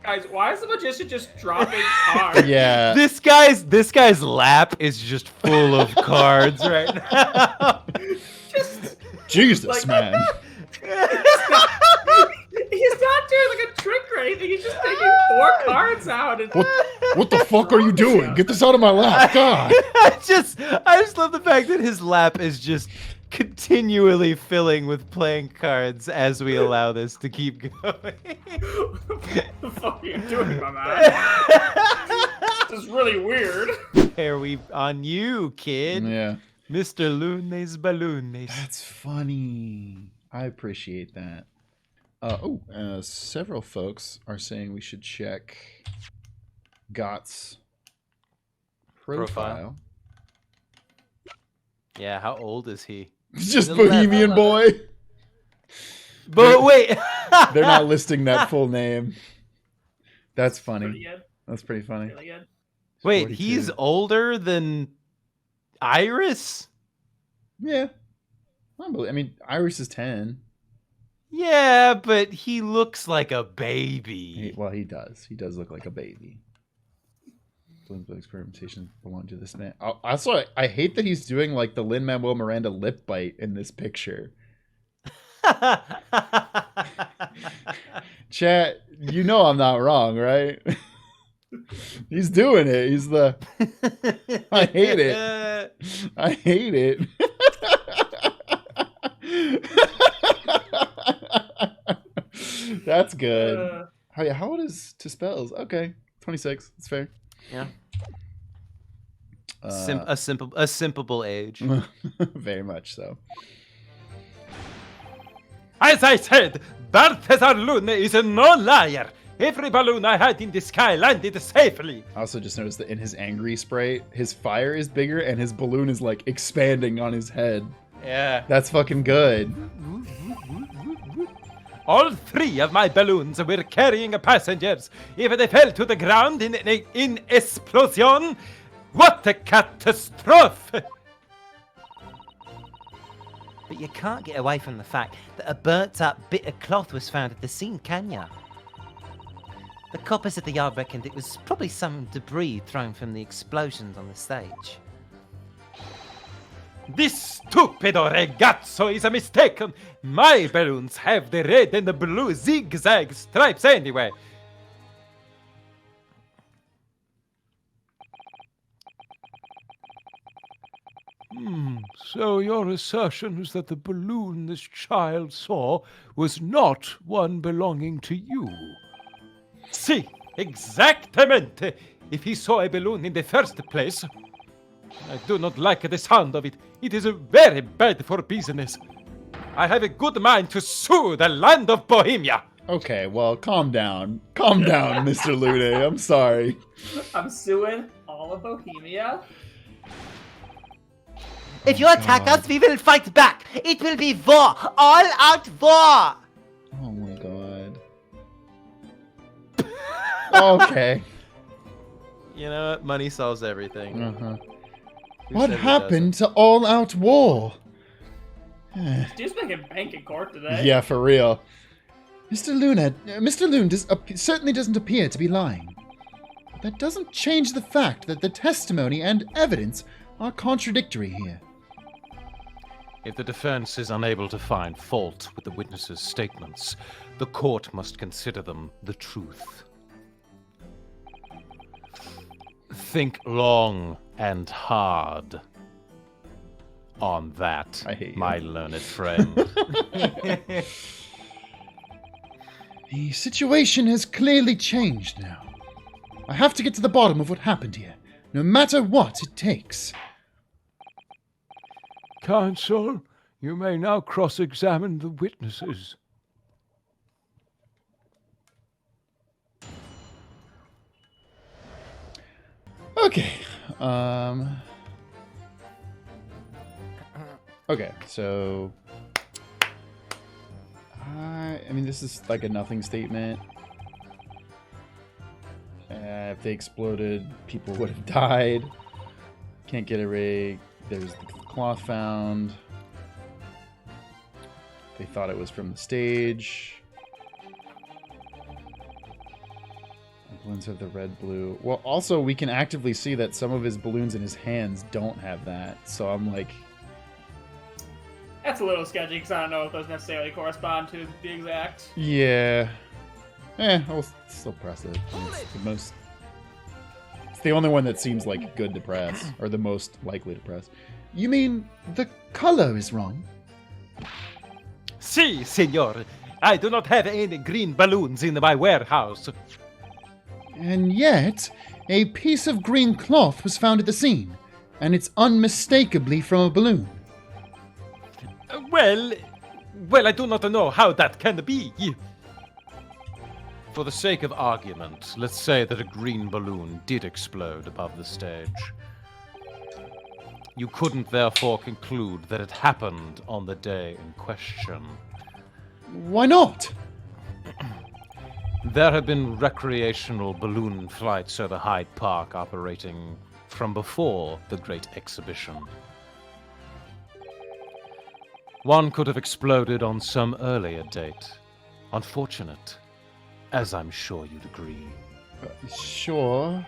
Guys, why is the magician just dropping cards? Yeah. This guy's lap is just full of cards right now. Just Jesus, like, man. he's not doing like a trick or anything. He's just taking 4 cards out and What the fuck are you doing? Get this out of my lap. God. I just love the fact that his lap is just continually filling with playing cards as we allow this to keep going. what the fuck are you doing, my man? This is really weird. Here we on you, kid. Yeah. Mr. Lunes Balloons. That's funny. I appreciate that. Several folks are saying we should check Gott's profile. Yeah, how old is he? Just He's Bohemian 11. boy. But wait. They're not listing that full name. That's funny. Pretty good. That's pretty funny. Really good. Wait, 42. he's older than Iris? Yeah. I mean, Iris is 10. Yeah, but he looks like a baby. Well, he does. He does look like a baby. Political experimentation belong to this man. Also, I hate that he's doing like the Lin-Manuel Miranda lip bite in this picture. Chat, you know I'm not wrong, right? He's doing it. He's the... I hate it. I hate it. That's good. How old is To Spells? Okay, 26. That's fair. Yeah. A simpable age. Very much so. As I said, Balthazar Lune is no liar. Every balloon I had in the sky landed safely. I also just noticed that in his angry spray, his fire is bigger and his balloon is like expanding on his head. Yeah. That's fucking good. All 3 of my balloons were carrying passengers. If they fell to the ground in explosion, what a catastrophe! But you can't get away from the fact that a burnt-up bit of cloth was found at the scene, can ya? The coppers at the yard reckoned it was probably some debris thrown from the explosions on the stage. This stupido ragazzo is mistaken. My balloons have the red and the blue zigzag stripes anyway. So your assertion is that the balloon this child saw was not one belonging to you? Si, exactamente. If he saw a balloon in the first place, I do not like the sound of it. It is very bad for business. I have a good mind to sue the land of Bohemia. Okay, well, calm down. Calm down, Mr. Lune. I'm sorry. I'm suing all of Bohemia. If you attack us, we will fight back. It will be war, all-out war. Oh my god. Okay. You know what? Money solves everything. Uh-huh. Who What said it happened to all-out war? Dude's making bank in court today. Yeah, for real. Mr. Lune certainly doesn't appear to be lying. But that doesn't change the fact that the testimony and evidence are contradictory here. If the defense is unable to find fault with the witnesses' statements, the court must consider them the truth. Think long and hard on that, I hate you. my learned friend. The situation has clearly changed now. I have to get to the bottom of what happened here, no matter what it takes. Counsel, you may now cross-examine the witnesses. Okay. Okay, so I mean, this is like a nothing statement. If they exploded, people would have died. Can't get a rig. There's the cloth found. They thought it was from the stage. Balloons have the red, blue. Well, also, we can actively see that some of his balloons in his hands don't have that. So I'm like... That's a little sketchy, because I don't know if those necessarily correspond to the exact... Yeah. I'll still press it. It's the most... It's the only one that seems like good to press, or the most likely to press. You mean the color is wrong? Si, senor. I do not have any green balloons in my warehouse. And yet, a piece of green cloth was found at the scene, and it's unmistakably from a balloon. Well, I do not know how that can be. For the sake of argument, let's say that a green balloon did explode above the stage. You couldn't therefore conclude that it happened on the day in question. Why not? There have been recreational balloon flights over Hyde Park operating from before the Great Exhibition. One could have exploded on some earlier date. Unfortunate, as I'm sure you'd agree. Sure.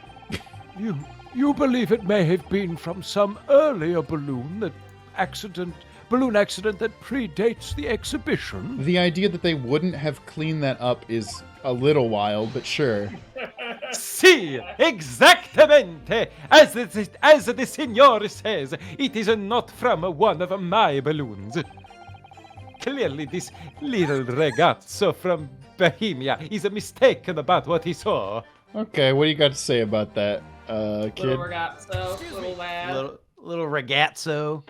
You believe it may have been from some earlier balloon accident that predates the exhibition? The idea that they wouldn't have cleaned that up is a little wild, but sure. Si, exactamente! As the signor says, it is not from one of my balloons. Clearly, this little ragazzo from Bohemia is mistaken about what he saw. Okay, what do you got to say about that, kid? Little ragazzo, little lad. Little ragazzo.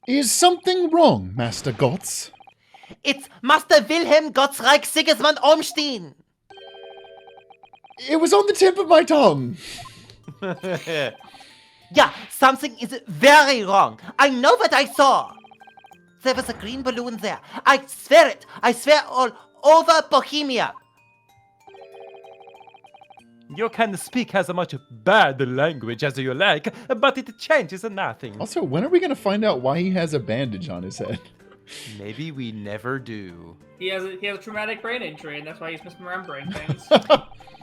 Is something wrong, Master Gotz? It's Master Wilhelm Gottsreich Sigismund Ormstein. It was on the tip of my tongue. Yeah, something is very wrong. I know what I saw. There was a green balloon there. I swear it. I swear all over Bohemia. You can speak as much bad language as you like, but it changes nothing. Also, when are we going to find out why he has a bandage on his head? Maybe we never do. He has a traumatic brain injury, and that's why he's misremembering things.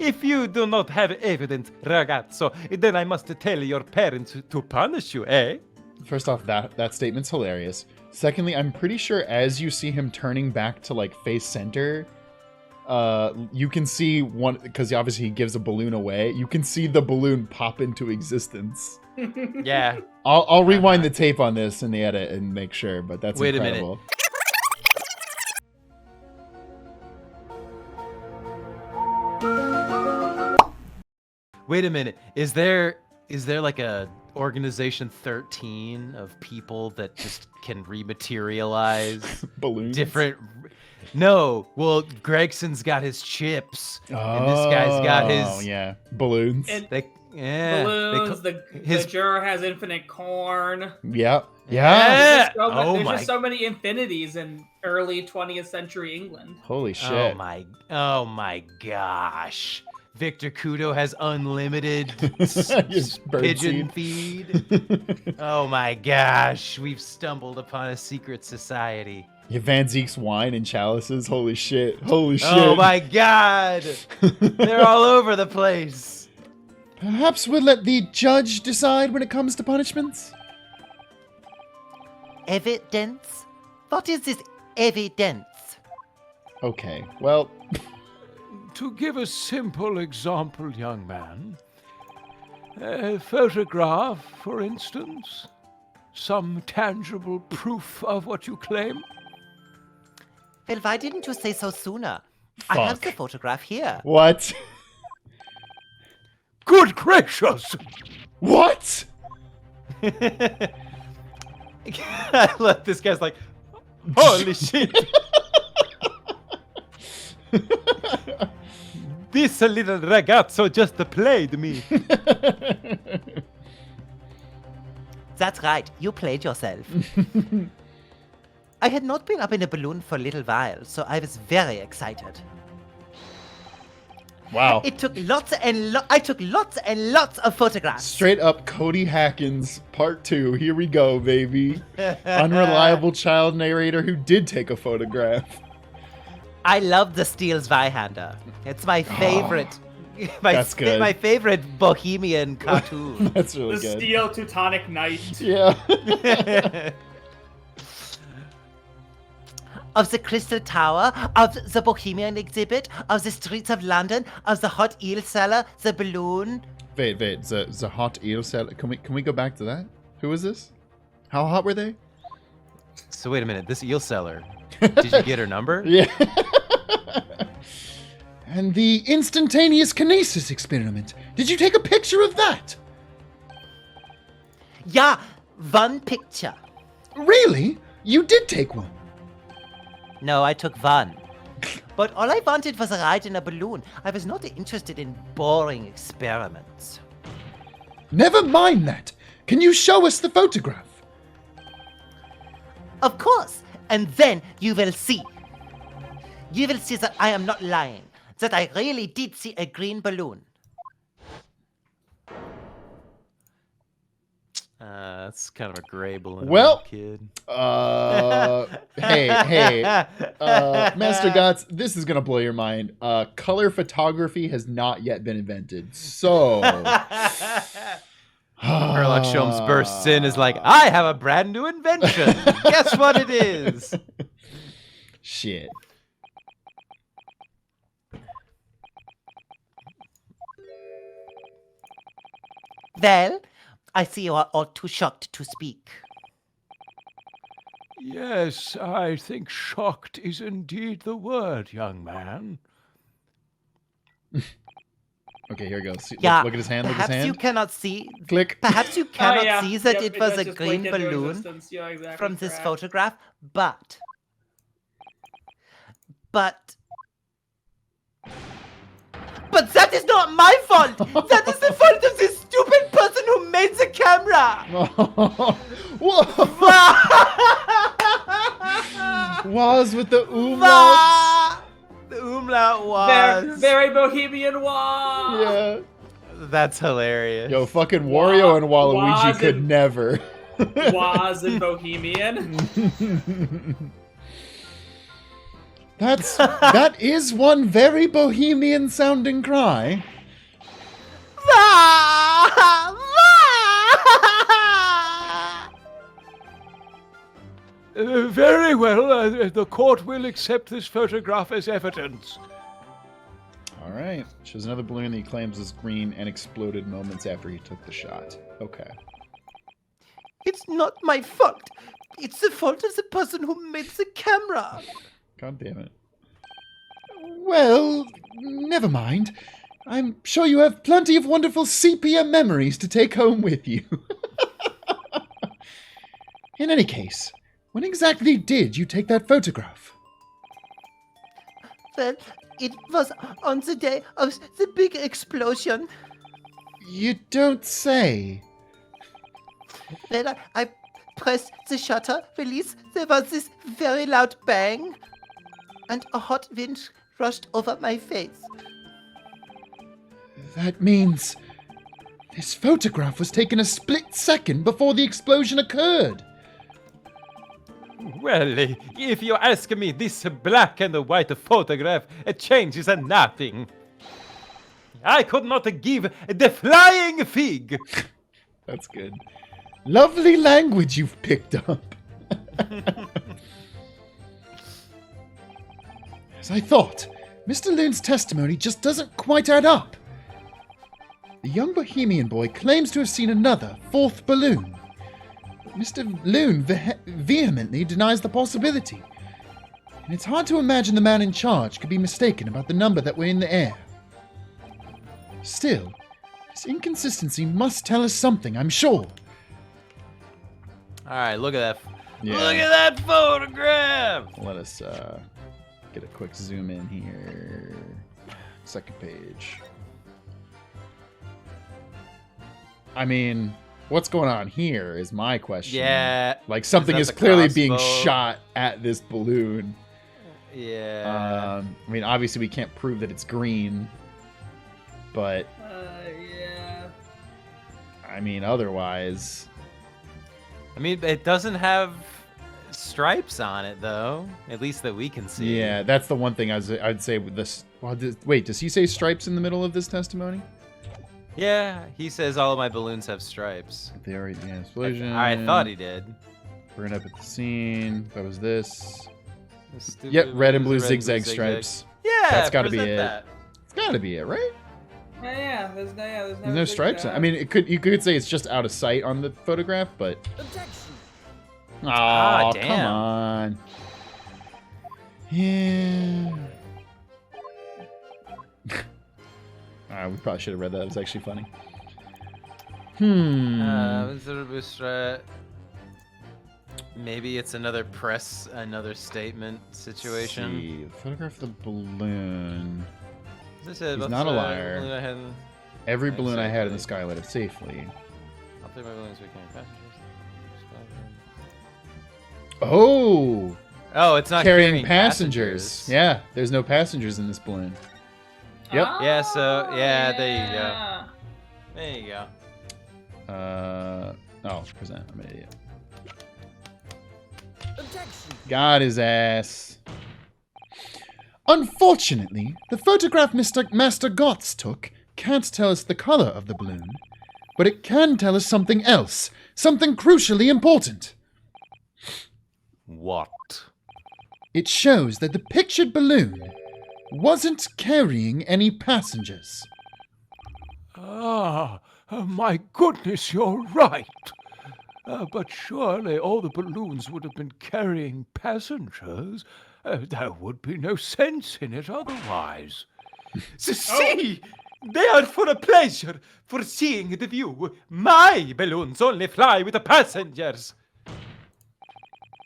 If you do not have evidence, ragazzo, then I must tell your parents to punish you, eh? First off, that statement's hilarious. Secondly, I'm pretty sure as you see him turning back to like face center, you can see one, because obviously he gives a balloon away. You can see the balloon pop into existence. Yeah. I'll rewind the tape on this in the edit and make sure, but that's Wait incredible. Wait a minute. Is there like a Organization 13 of people that just can rematerialize Balloons? different... No, well, Gregson's got his chips, and this guy's got his... Oh, yeah. Balloons. And balloons. The juror has infinite corn. Yeah. Yeah. There's just so many infinities in early 20th century England. Holy shit. Oh my gosh. Victor Kudo has unlimited pigeon feed. Oh my gosh, we've stumbled upon a secret society. Yeah, Van Zeek's wine and chalices. Holy shit. Holy shit. Oh my god. They're all over the place. Perhaps we'll let the judge decide when it comes to punishments? Evidence? What is this evidence? Okay, well... To give a simple example, young man, a photograph, for instance, some tangible proof of what you claim. Well, why didn't you say so sooner? Fuck. I have the photograph here. What? Good gracious! What? I love this guy's like, holy shit! This little ragazzo just played me. That's right, you played yourself. I had not been up in a balloon for a little while, so I was very excited. Wow. I took lots and lots of photographs. Straight up Cody Hackins Part 2. Here we go, baby. Unreliable child narrator who did take a photograph. I love the steel Zweihander. It's my favorite. That's good. My favorite Bohemian cartoon. That's really The good. Steel Teutonic Knight. Yeah. Of the Crystal Tower, of the Bohemian exhibit, of the streets of London, of the hot eel cellar, the balloon. Wait. The hot eel salad. Can we go back to that? Who is this? How hot were they? So wait a minute, this eel seller. Did you get her number? Yeah. And the instantaneous kinesis experiment. Did you take a picture of that? Yeah, one picture. Really? You did take one. No, I took one. But all I wanted was a ride in a balloon. I was not interested in boring experiments. Never mind that. Can you show us the photograph? Of course. And then you will see. You will see that I am not lying. That I really did see a green balloon. That's kind of a gray balloon, Well, kid. Hey, Master Gots, this is gonna blow your mind. Color photography has not yet been invented, so Sherlock Sholmes bursts in, is like, I have a brand new invention. Guess what it is? Shit. Well, I see you are all too shocked to speak. Yes, I think shocked is indeed the word, young man. Okay, here we go. See, Yeah, look at his hand. Look at perhaps his hand. you cannot see. Click. Perhaps you Oh, cannot yeah. see that Yep, it was a just green blink into balloon existence. Yeah, exactly. from this correct. photograph, but that is not my fault. That is the fault of this stupid person who made the camera. Whoa. Was with the umlauts. The umlaut was. Very Bohemian wah. Yeah. That's hilarious. Yo, fucking Wario and Waluigi was could in- never. Was in Bohemian. That is one very Bohemian sounding cry. Very well. The court will accept this photograph as evidence. All right. Shows another balloon that he claims is green and exploded moments after he took the shot. Okay. It's not my fault. It's the fault of the person who made the camera. God damn it. Well, never mind. I'm sure you have plenty of wonderful sepia memories to take home with you. In any case, when exactly did you take that photograph? Well, it was on the day of the big explosion. You don't say. When I pressed the shutter release, there was this very loud bang, and a hot wind rushed over my face. That means this photograph was taken a split second before the explosion occurred. Well, if you ask me, this black and white photograph changes nothing. I could not give the flying fig. That's good. Lovely language you've picked up. As I thought, Mr. Lune's testimony just doesn't quite add up. The young Bohemian boy claims to have seen another, fourth balloon. But Mr. Lune vehemently denies the possibility. And it's hard to imagine the man in charge could be mistaken about the number that were in the air. Still, this inconsistency must tell us something, I'm sure. All right, look at that. Yeah. Look at that photograph. Let us get a quick zoom in here. Second page. I mean, what's going on here is my question. Yeah. Like something Is is that the clearly being crossbow? shot at this balloon. Yeah. I mean, obviously we can't prove that it's green, but Yeah. I mean, otherwise. I mean, it doesn't have stripes on it, though. At least that we can see. Yeah, that's the one thing I'd say with this. Well, wait, does he say stripes in the middle of this testimony? Yeah, he says all of my balloons have stripes. They already, yeah, explosion. I thought he did. Burned up at the scene. That was this. Stupid Yep, red and blue balloons, zigzag blue stripes. Yeah, That's gotta be present it. that. It's gotta be it, right? Yeah, there's There's no stripes. I mean, you could say it's just out of sight on the photograph, but. Oh, damn. come on. Yeah. We probably should have read that. It was actually funny. Maybe it's another statement situation. Let's see. Photograph the balloon. He's He's not a liar. Every balloon I had in the sky lit up safely. I'll take my balloons we can. Oh! Oh, it's not Carrying passengers. Yeah, there's no passengers in this balloon. Yep. Yeah, so, yeah, there you go. There you go. Oh, present. I'm an idiot. Got his ass. Unfortunately, the photograph Master Gotts took can't tell us the color of the balloon, but it can tell us something else, something crucially important. What? It shows that the pictured balloon wasn't carrying any passengers. My goodness, you're right. But surely all the balloons would have been carrying passengers. There would be no sense in it otherwise. See! They are for a pleasure, for seeing the view. My balloons only fly with the passengers.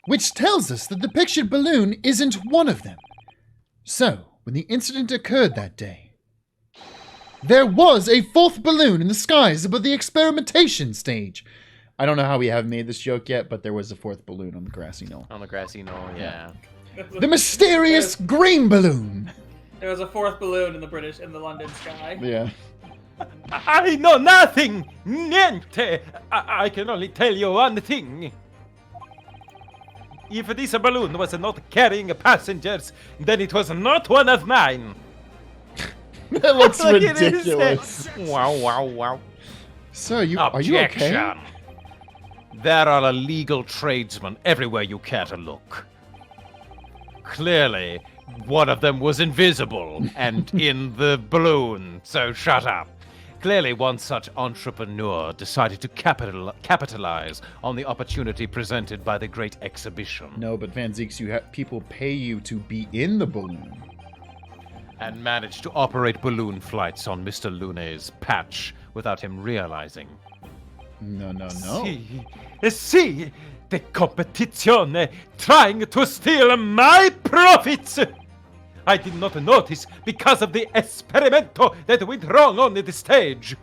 Which tells us that the pictured balloon isn't one of them. So, when the incident occurred that day, there was a fourth balloon in the skies above the experimentation stage. I don't know how we haven't made this joke yet, but there was a fourth balloon on the grassy knoll. On the grassy knoll, yeah. The mysterious green balloon! There was a fourth balloon in the London sky. Yeah. I know nothing! Niente! I can only tell you one thing. If this balloon was not carrying passengers, then it was not one of mine. That looks Look at his ridiculous. Wow, wow, wow. Sir, are you okay? Objection. There are illegal tradesmen everywhere you care to look. Clearly, one of them was invisible and in the balloon, so shut up. Clearly, one such entrepreneur decided to capitalize on the opportunity presented by the Great Exhibition. No, but Van Zeeks, people pay you to be in the balloon. And managed to operate balloon flights on Mr. Lune's patch without him realizing. No. See, the competition trying to steal my profits. I did not notice because of the esperimento that went wrong on the stage.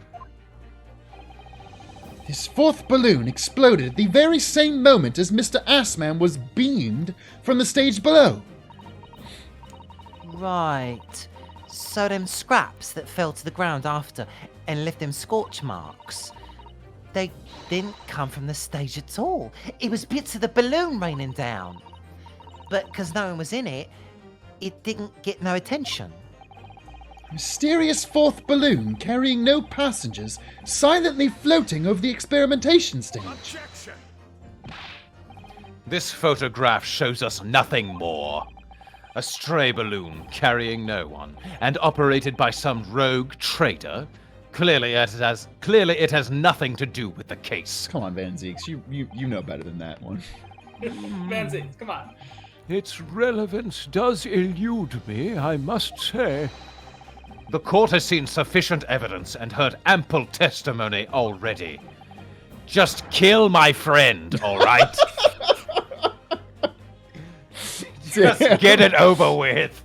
This fourth balloon exploded at the very same moment as Mr. Assman was beamed from the stage below. Right. So them scraps that fell to the ground after and left them scorch marks, they didn't come from the stage at all. It was bits of the balloon raining down. But because no one was in it, it didn't get no attention. Mysterious fourth balloon carrying no passengers, silently floating over the experimentation stage. Objection! This photograph shows us nothing more. A stray balloon carrying no one and operated by some rogue trader. Clearly it has nothing to do with the case. Come on, Van Zeeks, you know better than that one. Van Zeeks, come on. Its relevance does elude me, I must say. The court has seen sufficient evidence and heard ample testimony already. Just kill my friend, all right? Just get it over with.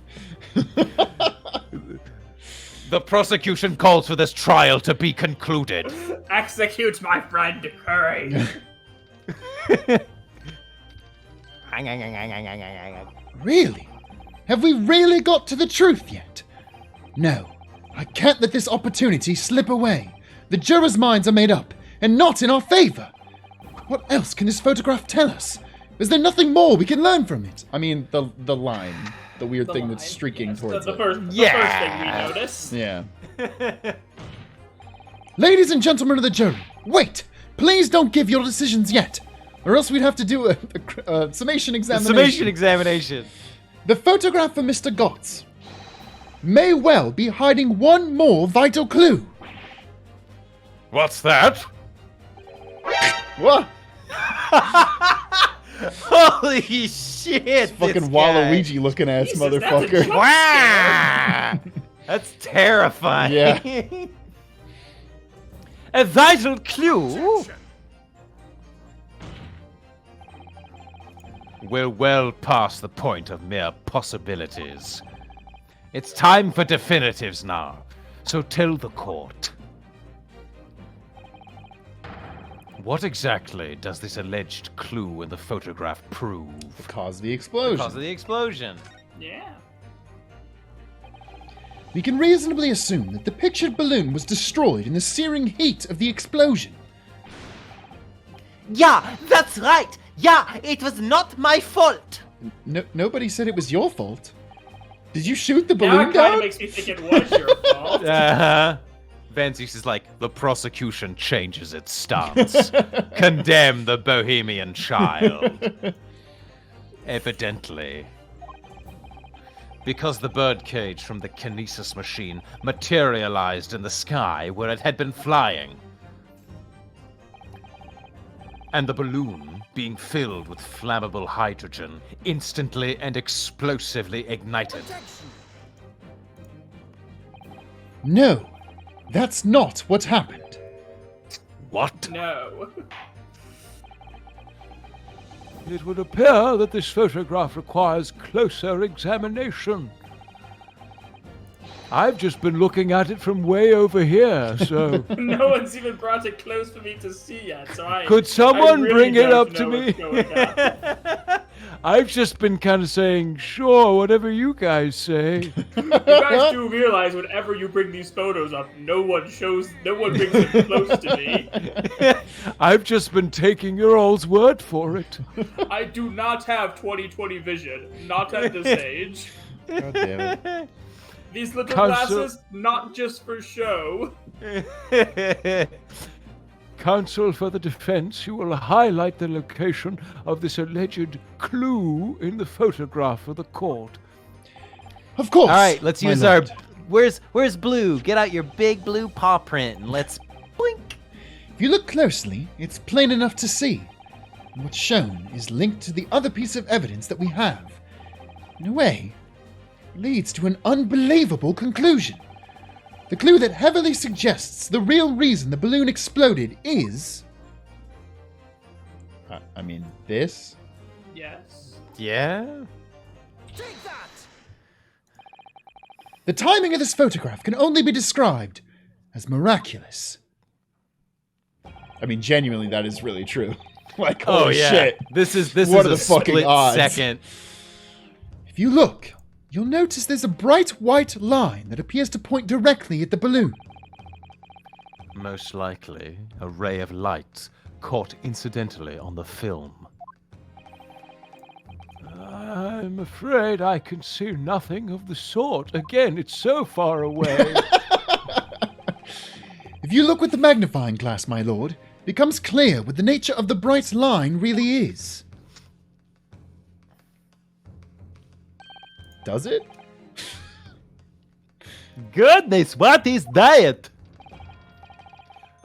The prosecution calls for this trial to be concluded. Execute my friend, hurry. Really? Have we really got to the truth yet? No, I can't let this opportunity slip away. The jurors' minds are made up, and not in our favor. What else can this photograph tell us? Is there nothing more we can learn from it? I mean, the line. The weird thing that's streaking yes, towards the it. first thing we notice. Yeah. Ladies and gentlemen of the jury, wait! Please don't give your decisions yet, or else we'd have to do a summation examination. Summation examination. The photograph of Mr. Gotts may well be hiding one more vital clue. What's that? What? Holy shit! Fucking Waluigi looking ass Jesus, that's a motherfucker. jump Wow! That's terrifying. Yeah. A vital clue? We're well past the point of mere possibilities. It's time for definitives now. So tell the court. What exactly does this alleged clue in the photograph prove? Cause the explosion. Because of the explosion. Yeah. We can reasonably assume that the pictured balloon was destroyed in the searing heat of the explosion. Yeah, that's right. Yeah, it was not my fault. Nobody said it was your fault. Did you shoot the Now balloon it kind down? of makes me think it was your fault. Uh-huh. Vanzius is like, the prosecution changes its stance. Condemn the Bohemian child. Evidently. Because the birdcage from the kinesis machine materialized in the sky where it had been flying. And the balloon, being filled with flammable hydrogen, instantly and explosively ignited. No, that's not what happened. What? No. It would appear that this photograph requires closer examination. I've just been looking at it from way over here, so... No one's even brought it close for me to see yet, so Could someone really bring it don't up to know me? what's going on. I've just been kind of saying, sure, whatever you guys say. You guys do realize whenever you bring these photos up, no one brings it close to me. I've just been taking your all's word for it. I do not have 20/20 vision, not at this age. God damn it. These little Counsel- glasses, not just for show. Counsel for the defense, you will highlight the location of this alleged clue in the photograph for the court. Of course. All right, let's my use lord. our... Where's Blue? Get out your big blue paw print and let's blink. If you look closely, it's plain enough to see. What's shown is linked to the other piece of evidence that we have. In a way, leads to an unbelievable conclusion. The clue that heavily suggests the real reason the balloon exploded is... I mean, this? Yes. Yeah? The timing of this photograph can only be described as miraculous. I mean, genuinely, that is really true. Like, Oh holy yeah. shit. This is What are a the fucking split odds? second. If you look, you'll notice there's a bright white line that appears to point directly at the balloon. Most likely, a ray of light caught incidentally on the film. I'm afraid I can see nothing of the sort. Again, it's so far away. If you look with the magnifying glass, my lord, it becomes clear what the nature of the bright line really is. Does it? Goodness, what is that?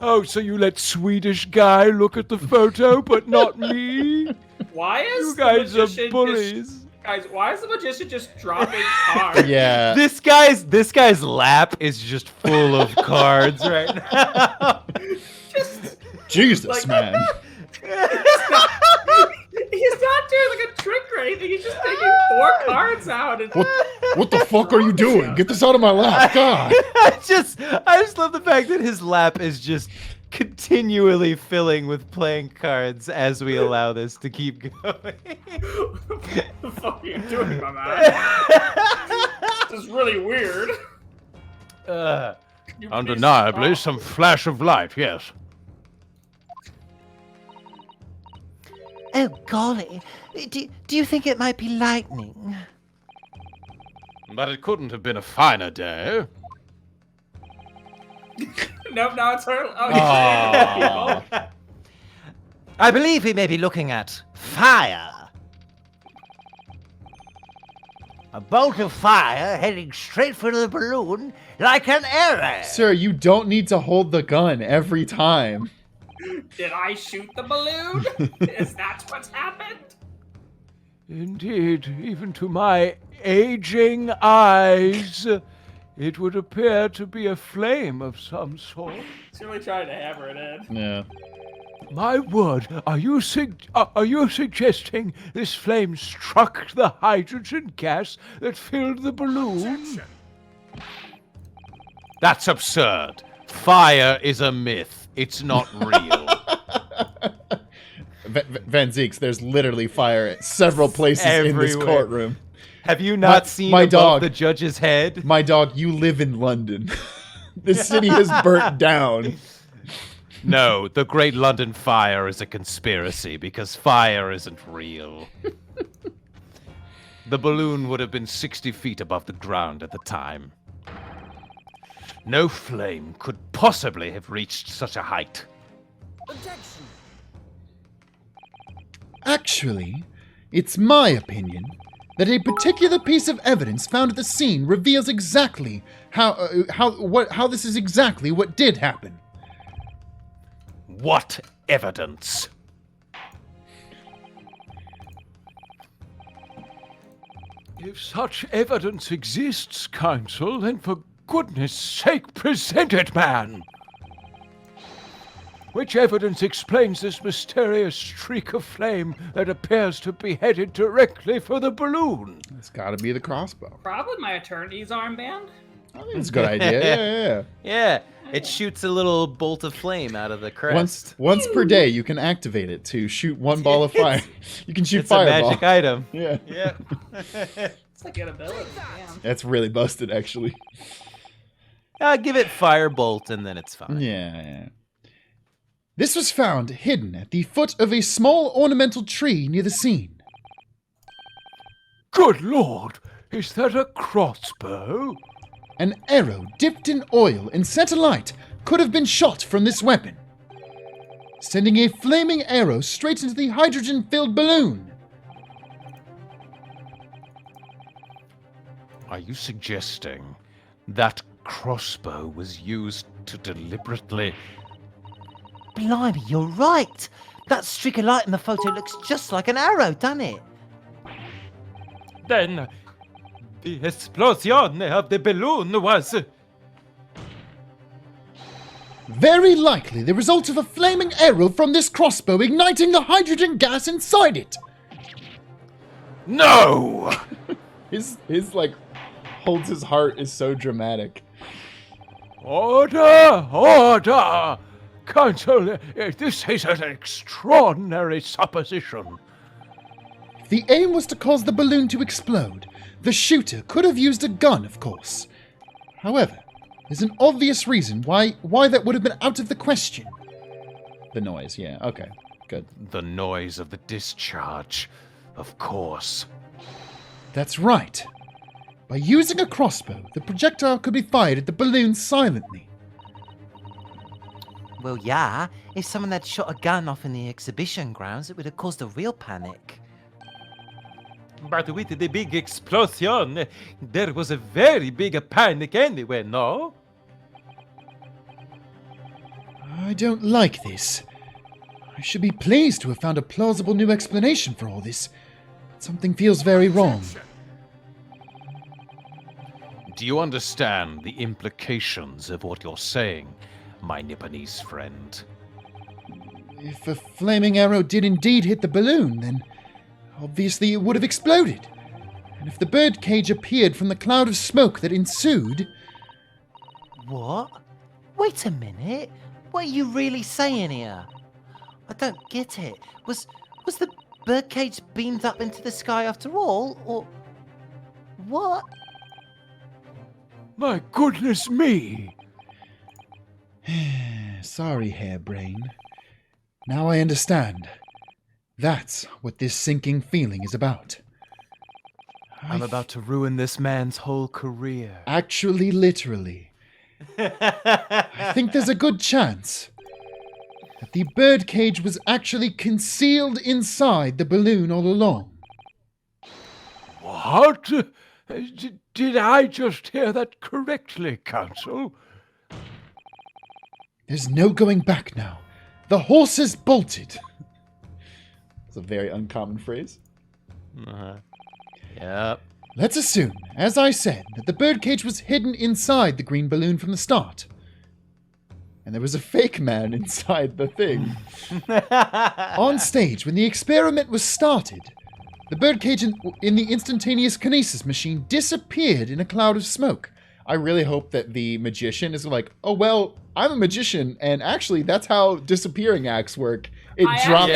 Oh, so you let Swedish guy look at the photo, but not me? Why is You guys the are magician bullies. Guys, why is the magician just dropping cards? Yeah. This guy's lap is just full of cards right now. Jesus, Like- man. He's not doing like a trick or anything. He's just taking 4 cards out. And What the fuck are you doing? Get this out of my lap. God. I just love the fact that his lap is just continually filling with playing cards as we allow this to keep going. what the fuck are you doing, my man? This is really weird. Uh, Can you please Undeniably, stop? some flash of light, yes. Oh, golly. Do you think it might be lightning? But it couldn't have been a finer day. Nope, now it's her. Oh, Aw. people. I believe we may be looking at fire. A bolt of fire heading straight for the balloon like an arrow. Sir, you don't need to hold the gun every time. Did I shoot the balloon? Is that what's happened? Indeed, even to my aging eyes, it would appear to be a flame of some sort. He's really trying to hammer it in. Yeah. My word, are you suggesting this flame struck the hydrogen gas that filled the balloon? That's absurd. Fire is a myth. It's not real. Van Zeeks, there's literally fire at several places in this Everywhere. courtroom. Have you not seen my above dog. the judge's head? My dog, you live in London. The city has burnt down. No, the Great London Fire is a conspiracy because fire isn't real. The balloon would have been 60 feet above the ground at the time. No flame could possibly have reached such a height. Actually, it's my opinion that a particular piece of evidence found at the scene reveals exactly how this is exactly what did happen. What evidence? If such evidence exists, counsel, then for goodness sake present it, man! Which evidence explains this mysterious streak of flame that appears to be headed directly for the balloon? It's got to be the crossbow. Probably my attorney's armband. I think it's a good idea. Yeah. Yeah, it shoots a little bolt of flame out of the crest. Once per day, you can activate it to shoot one ball of fire. You can shoot It's a fireball. magic item. Yeah. Yeah. It's like an ability. Damn. That's really busted, actually. Give it firebolt and then it's fine. Yeah. This was found hidden at the foot of a small ornamental tree near the scene. Good lord, is that a crossbow? An arrow dipped in oil and set alight could have been shot from this weapon, sending a flaming arrow straight into the hydrogen-filled balloon. Are you suggesting that crossbow was used to deliberately... Blimey, you're right. That streak of light in the photo looks just like an arrow, doesn't it? Then the explosion of the balloon was... Very likely the result of a flaming arrow from this crossbow igniting the hydrogen gas inside it. No! His like holds his heart is so dramatic. Order! Order! Counsel, this is an extraordinary supposition. If the aim was to cause the balloon to explode, the shooter could have used a gun, of course. However, there's an obvious reason why that would have been out of the question. The noise, yeah, okay, good. The noise of the discharge, of course. That's right. By using a crossbow, the projectile could be fired at the balloon silently. Well, yeah. If someone had shot a gun off in the exhibition grounds, it would have caused a real panic. But with the big explosion, there was a very big panic anyway, no? I don't like this. I should be pleased to have found a plausible new explanation for all this. Something feels very wrong. Do you understand the implications of what you're saying, my Nipponese friend? If a flaming arrow did indeed hit the balloon, then obviously it would have exploded. And if the birdcage appeared from the cloud of smoke that ensued... What? Wait a minute. What are you really saying here? I don't get it. Was the birdcage beamed up into the sky after all, or what? My goodness me! Sorry, Hairbrain. Now I understand. That's what this sinking feeling is about. I'm about to ruin this man's whole career. Actually, literally. I think there's a good chance that the birdcage was actually concealed inside the balloon all along. What? Did I just hear that correctly, Counsel? There's no going back now. The horse is bolted. It's a very uncommon phrase. Yep. Let's assume, as I said, that the birdcage was hidden inside the green balloon from the start. And there was a fake man inside the thing. On stage, when the experiment was started, the birdcage in the instantaneous kinesis machine disappeared in a cloud of smoke. I really hope that the magician is like, oh, well, I'm a magician, and actually that's how disappearing acts work. It drops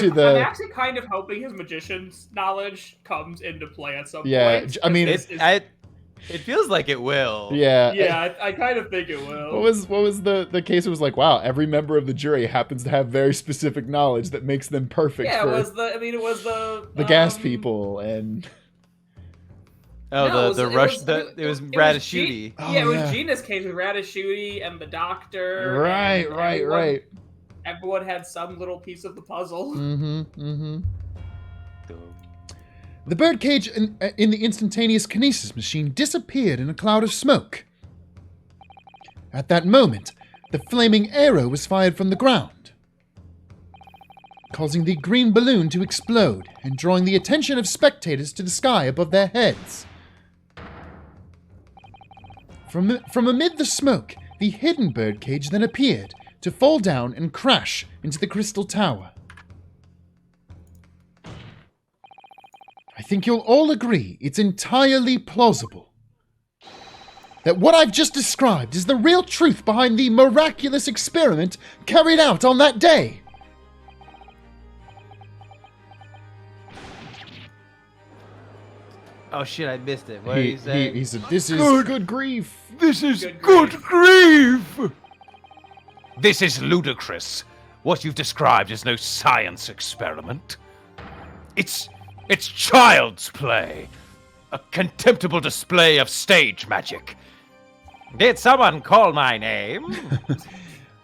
into the... I'm actually kind of hoping his magician's knowledge comes into play at some point. I mean... It feels like it will. Yeah. Yeah, I kind of think it will. What was the case? It was like, wow, every member of the jury happens to have very specific knowledge that makes them perfect for... it was the gas people and... Oh, No, it was Ratashuti. It was Gina's case with Ratashuti and the doctor. Right. Everyone had some little piece of the puzzle. The birdcage in the instantaneous kinesis machine disappeared in a cloud of smoke. At that moment, the flaming arrow was fired from the ground, causing the green balloon to explode and drawing the attention of spectators to the sky above their heads. From amid the smoke, the hidden birdcage then appeared to fall down and crash into the crystal tower. I think you'll all agree it's entirely plausible that what I've just described is the real truth behind the miraculous experiment carried out on that day. Oh shit, I missed it. What did he say? He said, this is good grief. This is good grief! This is ludicrous. What you've described is no science experiment. It's child's play. A contemptible display of stage magic. Did someone call my name?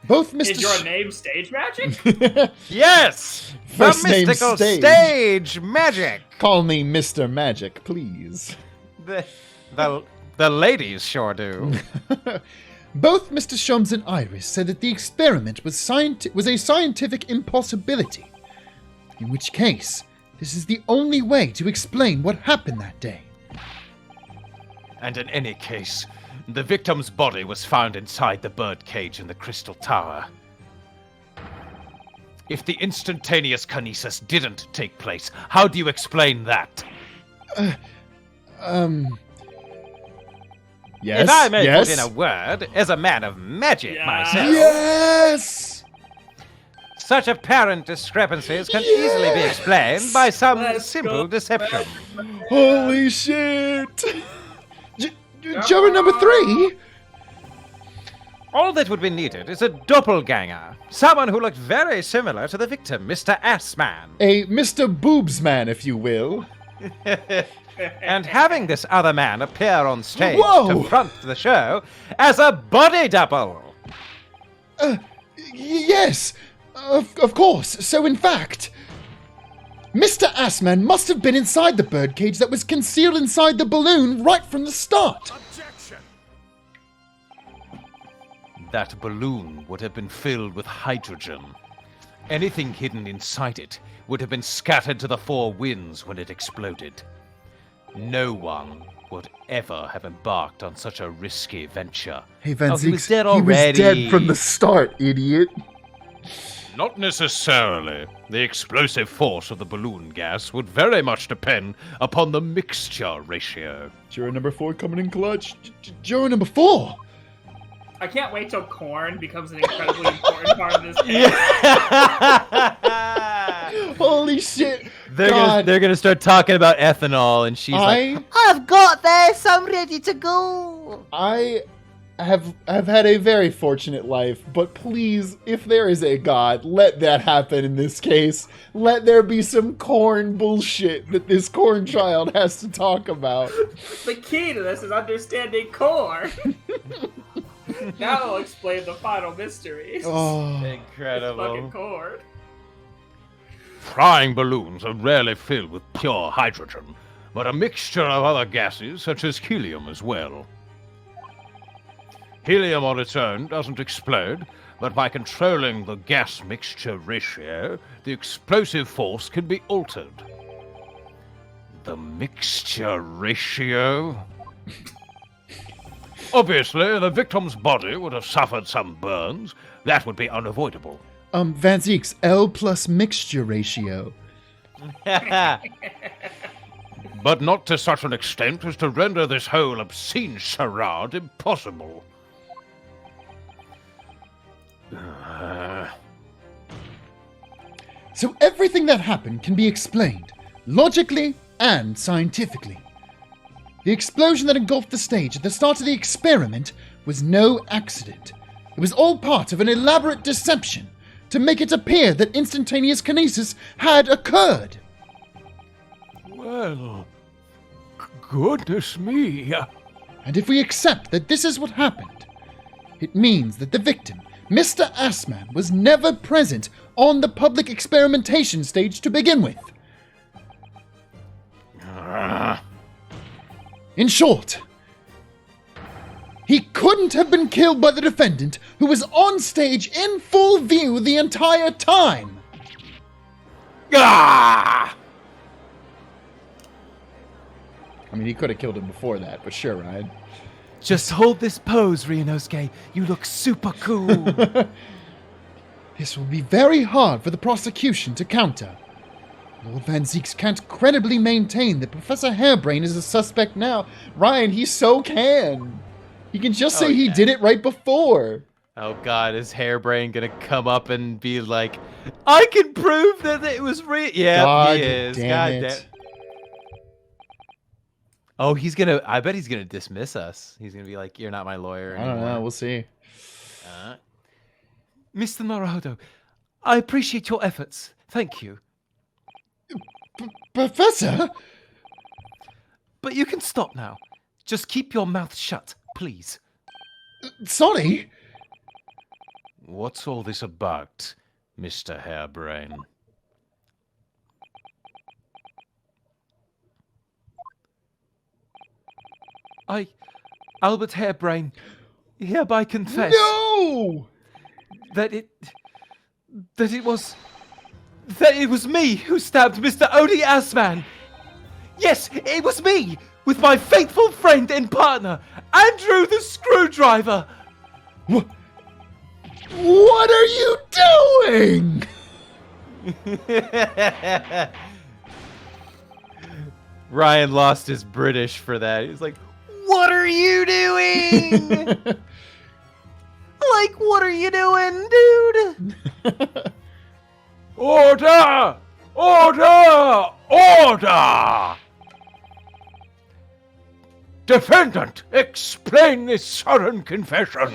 Both Mr. Is your name Stage Magic? Yes! First the name mystical Stage. stage magic. Call me Mr. Magic, please. The ladies sure do. Both Mr. Shums and Iris said that the experiment was a scientific impossibility, in which case, this is the only way to explain what happened that day. And in any case, the victim's body was found inside the birdcage in the Crystal Tower. If the instantaneous kinesis didn't take place, how do you explain that? Yes. If I may yes. put in a word, as a man of magic Yeah. myself, Yes. such apparent discrepancies can easily be explained by some Let's simple go. deception. Holy shit. Juror number 3. All that would be needed is a doppelganger, someone who looked very similar to the victim, Mr. Assman. A Mr. Boobsman, if you will. And having this other man appear on stage Whoa! to front the show as a body double. Yes, of course. So in fact, Mr. Assman must have been inside the birdcage that was concealed inside the balloon right from the start. That balloon would have been filled with hydrogen. Anything hidden inside it would have been scattered to the four winds when it exploded. No one would ever have embarked on such a risky venture. Hey, Van Oh, he was Zieks, dead He was already. dead from the start, idiot. Not necessarily. The explosive force of the balloon gas would very much depend upon the mixture ratio. Juror number 4 coming in clutch. Juror number 4. I can't wait till corn becomes an incredibly important part of this game. Holy shit. They're God. gonna start talking about ethanol, and she's like, I I've got this. I'm ready to go. have had a very fortunate life, but please, if there is a god, let that happen in this case. Let there be some corn bullshit that this corn child has to talk about. The key to this is understanding core. That'll explain the final mysteries. Oh, Incredible. Fucking core. Frying balloons are rarely filled with pure hydrogen, but a mixture of other gases such as helium as well. Helium on its own doesn't explode, but by controlling the gas mixture ratio, the explosive force can be altered. The mixture ratio? Obviously, the victim's body would have suffered some burns. That would be unavoidable. Van Ziek's L plus mixture ratio. But not to such an extent as to render this whole obscene charade impossible. So everything that happened can be explained, logically and scientifically. The explosion that engulfed the stage at the start of the experiment was no accident. It was all part of an elaborate deception to make it appear that instantaneous kinesis had occurred. Well, goodness me. And if we accept that this is what happened, it means that the victim, Mr. Assman, was never present on the public experimentation stage to begin with. In short, he couldn't have been killed by the defendant, who was on stage in full view the entire time. Ah! I mean, he could have killed him before that, but sure, Ryan. Just hold this pose, Ryunosuke. You look super cool. This will be very hard for the prosecution to counter. Lord Van Zieks can't credibly maintain that Professor Hairbrain is a suspect now. Ryan, he so can. He can just say he did it right before. Oh god, is Hairbrain gonna come up and be like, I can prove that it was real? Yeah, God he is. damn God it. damn. Oh, I bet he's gonna dismiss us. He's gonna be like, you're not my lawyer I don't anymore. know, we'll see. Mr. Naruhodo, I appreciate your efforts. Thank you. Professor? But you can stop now. Just keep your mouth shut, please. Sorry? What's all this about, Mr. Hairbrain? I, Albert Hairbrain, hereby confess No! that it was me who stabbed Mr. Oni Asman. Yes, it was me, with my faithful friend and partner, Andrew the Screwdriver. What are you doing? Ryan lost his British for that. He was like, what are you doing? Like, what are you doing, dude? Order! Order! Order! Defendant, explain this sudden confession.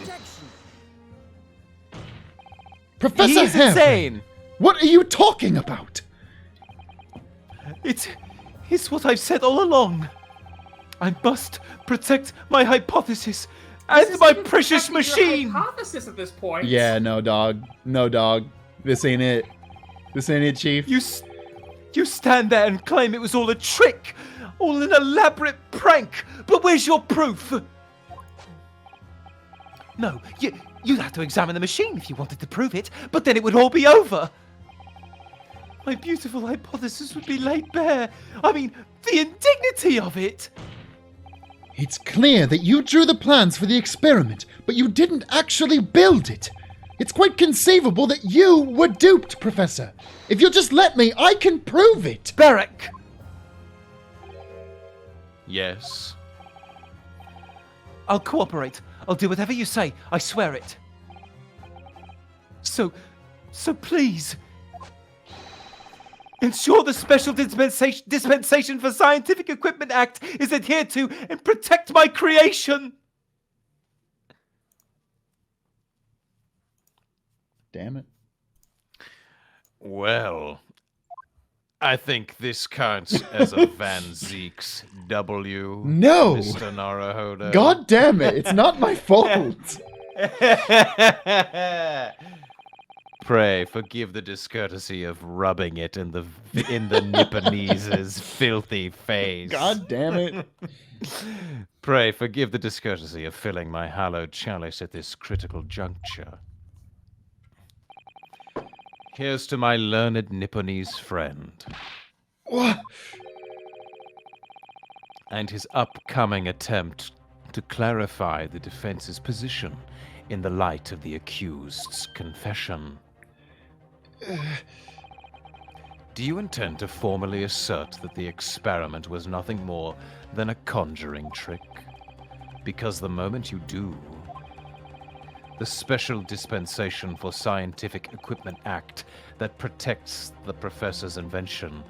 Professor He's Hairbrain, insane. what are you talking about? It's what I've said all along. I must protect my hypothesis and This my isn't precious protecting your machine. hypothesis at this point. Yeah, no, dog. No, dog. This ain't it. This ain't it, Chief. You stand there and claim it was all a trick, all an elaborate prank. But where's your proof? No, you'd have to examine the machine if you wanted to prove it, but then it would all be over. My beautiful hypothesis would be laid bare. I mean, the indignity of it. It's clear that you drew the plans for the experiment, but you didn't actually build it. It's quite conceivable that you were duped, Professor. If you'll just let me, I can prove it. Barrack. Yes. I'll cooperate. I'll do whatever you say. I swear it. So please, ensure the Special Dispensation for Scientific Equipment Act is adhered to and protect my creation. damn it. Well, I think this counts as a Van Zeeks W. No! Mr. Naruhodo. God damn it! It's not my fault. Pray forgive the discourtesy of rubbing it in the Nipponese's filthy face. God damn it. Pray forgive the discourtesy of filling my hallowed chalice at this critical juncture. Here's to my learned Nipponese friend. What? And his upcoming attempt to clarify the defense's position in the light of the accused's confession. Do you intend to formally assert that the experiment was nothing more than a conjuring trick? Because the moment you do, the Special Dispensation for Scientific Equipment Act that protects the professor's invention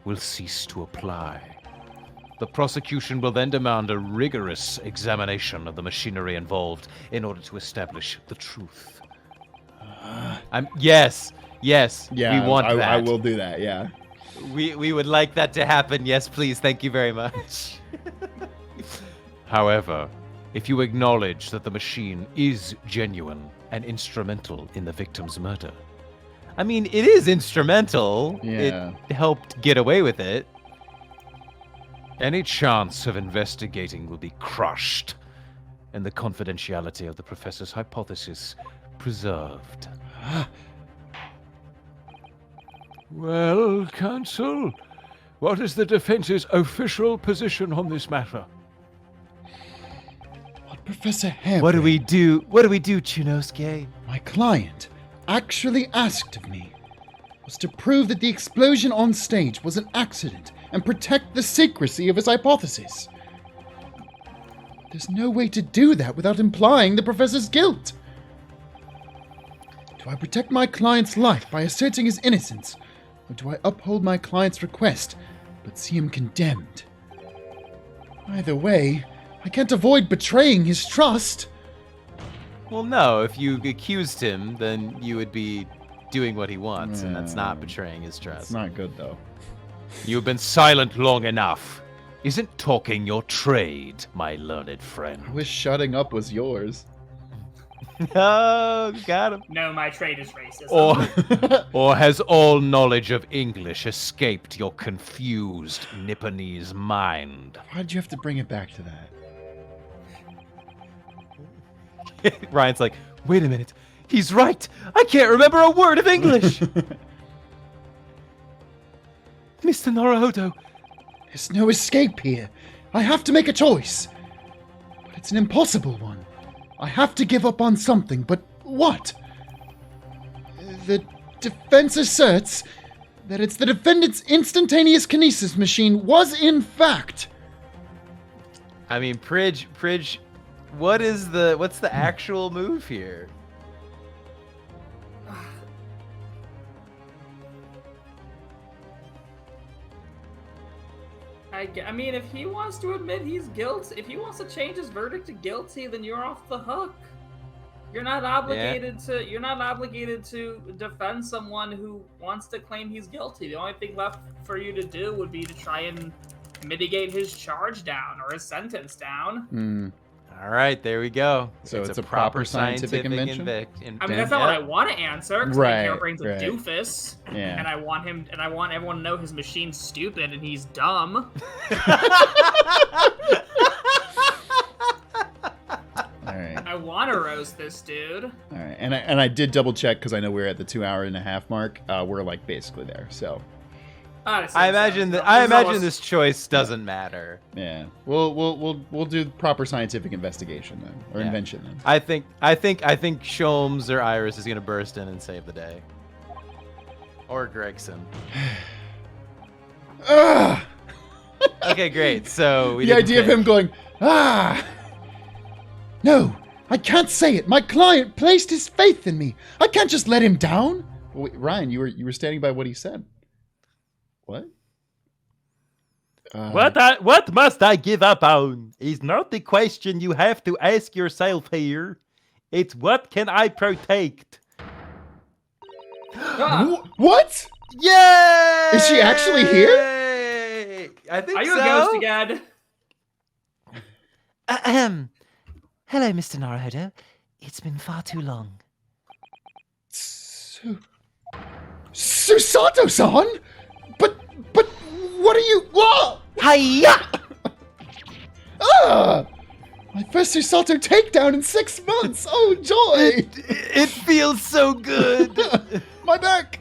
will cease to apply. The prosecution will then demand a rigorous examination of the machinery involved in order to establish the truth. Yes, Yeah, we want that. I will do that, yeah. We would like that to happen. Yes, please. Thank you very much. However, if you acknowledge that the machine is genuine and instrumental in the victim's murder, I mean, it is instrumental. Yeah. It helped get away with it. any chance of investigating will be crushed, and the confidentiality of the professor's hypothesis preserved. Well, counsel, what is the defense's official position on this matter? What Professor Hare, What do we do? What do we do, Chunosuke? my client, actually asked of me was to prove that the explosion on stage was an accident and protect the secrecy of his hypothesis. There's no way to do that without implying the professor's guilt. Do I protect my client's life by asserting his innocence, or do I uphold my client's request but see him condemned? Either way, I can't avoid betraying his trust. Well, no. If you accused him, then you would be doing what he wants, and that's not betraying his trust. It's not good, though. You've been silent long enough. Isn't talking your trade, my learned friend? I wish shutting up was yours. Oh, got him. No, my trade is racism. Or has all knowledge of English escaped your confused Nipponese mind? Why'd you have to bring it back to that? Ryan's like, wait a minute. He's right. I can't remember a word of English. Mr. Naruhodo. There's no escape here. I have to make a choice. But it's an impossible one. I have to give up on something, but what? The defense asserts that it's the defendant's instantaneous kinesis machine was in fact. I mean, Pridge, what's the actual move here? I mean, if he wants to admit he's guilty, if he wants to change his verdict to guilty, then you're off the hook. You're not obligated to. You're not obligated to defend someone who wants to claim he's guilty. The only thing left for you to do would be to try and mitigate his charge down or his sentence down. All right, there we go. So it's a proper scientific invention? I mean, that's not what I want to answer. Because Right, my hairbrain's a right. doofus, Yeah. and I want everyone to know his machine's stupid and he's dumb. All right. I want to roast this dude. All right. And I did double check because I know we're at the 2.5 hour mark. We're like basically there. So Honestly, I imagine this choice doesn't matter. yeah, we'll do proper scientific investigation then, or Yeah. invention then. I think Sholmes or Iris is gonna burst in and save the day, or Gregson. Ugh! Okay, great. So we The didn't idea of pick. him going, no, I can't say it. My client placed his faith in me. I can't just let him down. Wait, Ryan, you were standing by what he said. What? What must I give up on is not the question you have to ask yourself here. It's what can I protect? What? Yay! Is she actually here? I think Are you so. a ghost again? Hello, Mr. Naruhodo. It's been far too long. Susato-san? But what are you? Whoa! Hiya! Ah! My first Susato takedown in 6 months. Oh joy! It feels so good. My back.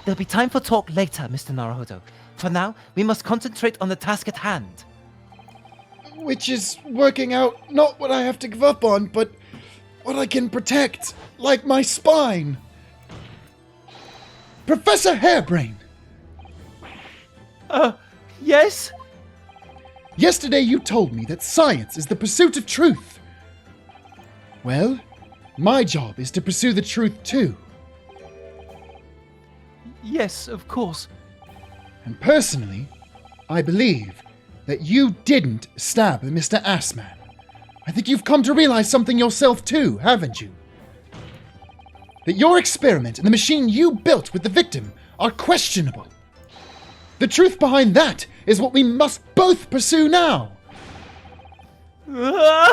There'll be time for talk later, Mr. Naruhodo. For now, we must concentrate on the task at hand. Which is working out not what I have to give up on, but what I can protect, like my spine. Professor Hairbrain. Yes? Yesterday you told me that science is the pursuit of truth. Well, my job is to pursue the truth too. Yes, of course. And personally, I believe that you didn't stab Mr. Assman. I think you've come to realize something yourself too, haven't you? That your experiment and the machine you built with the victim are questionable. The truth behind that is what we must both pursue now. I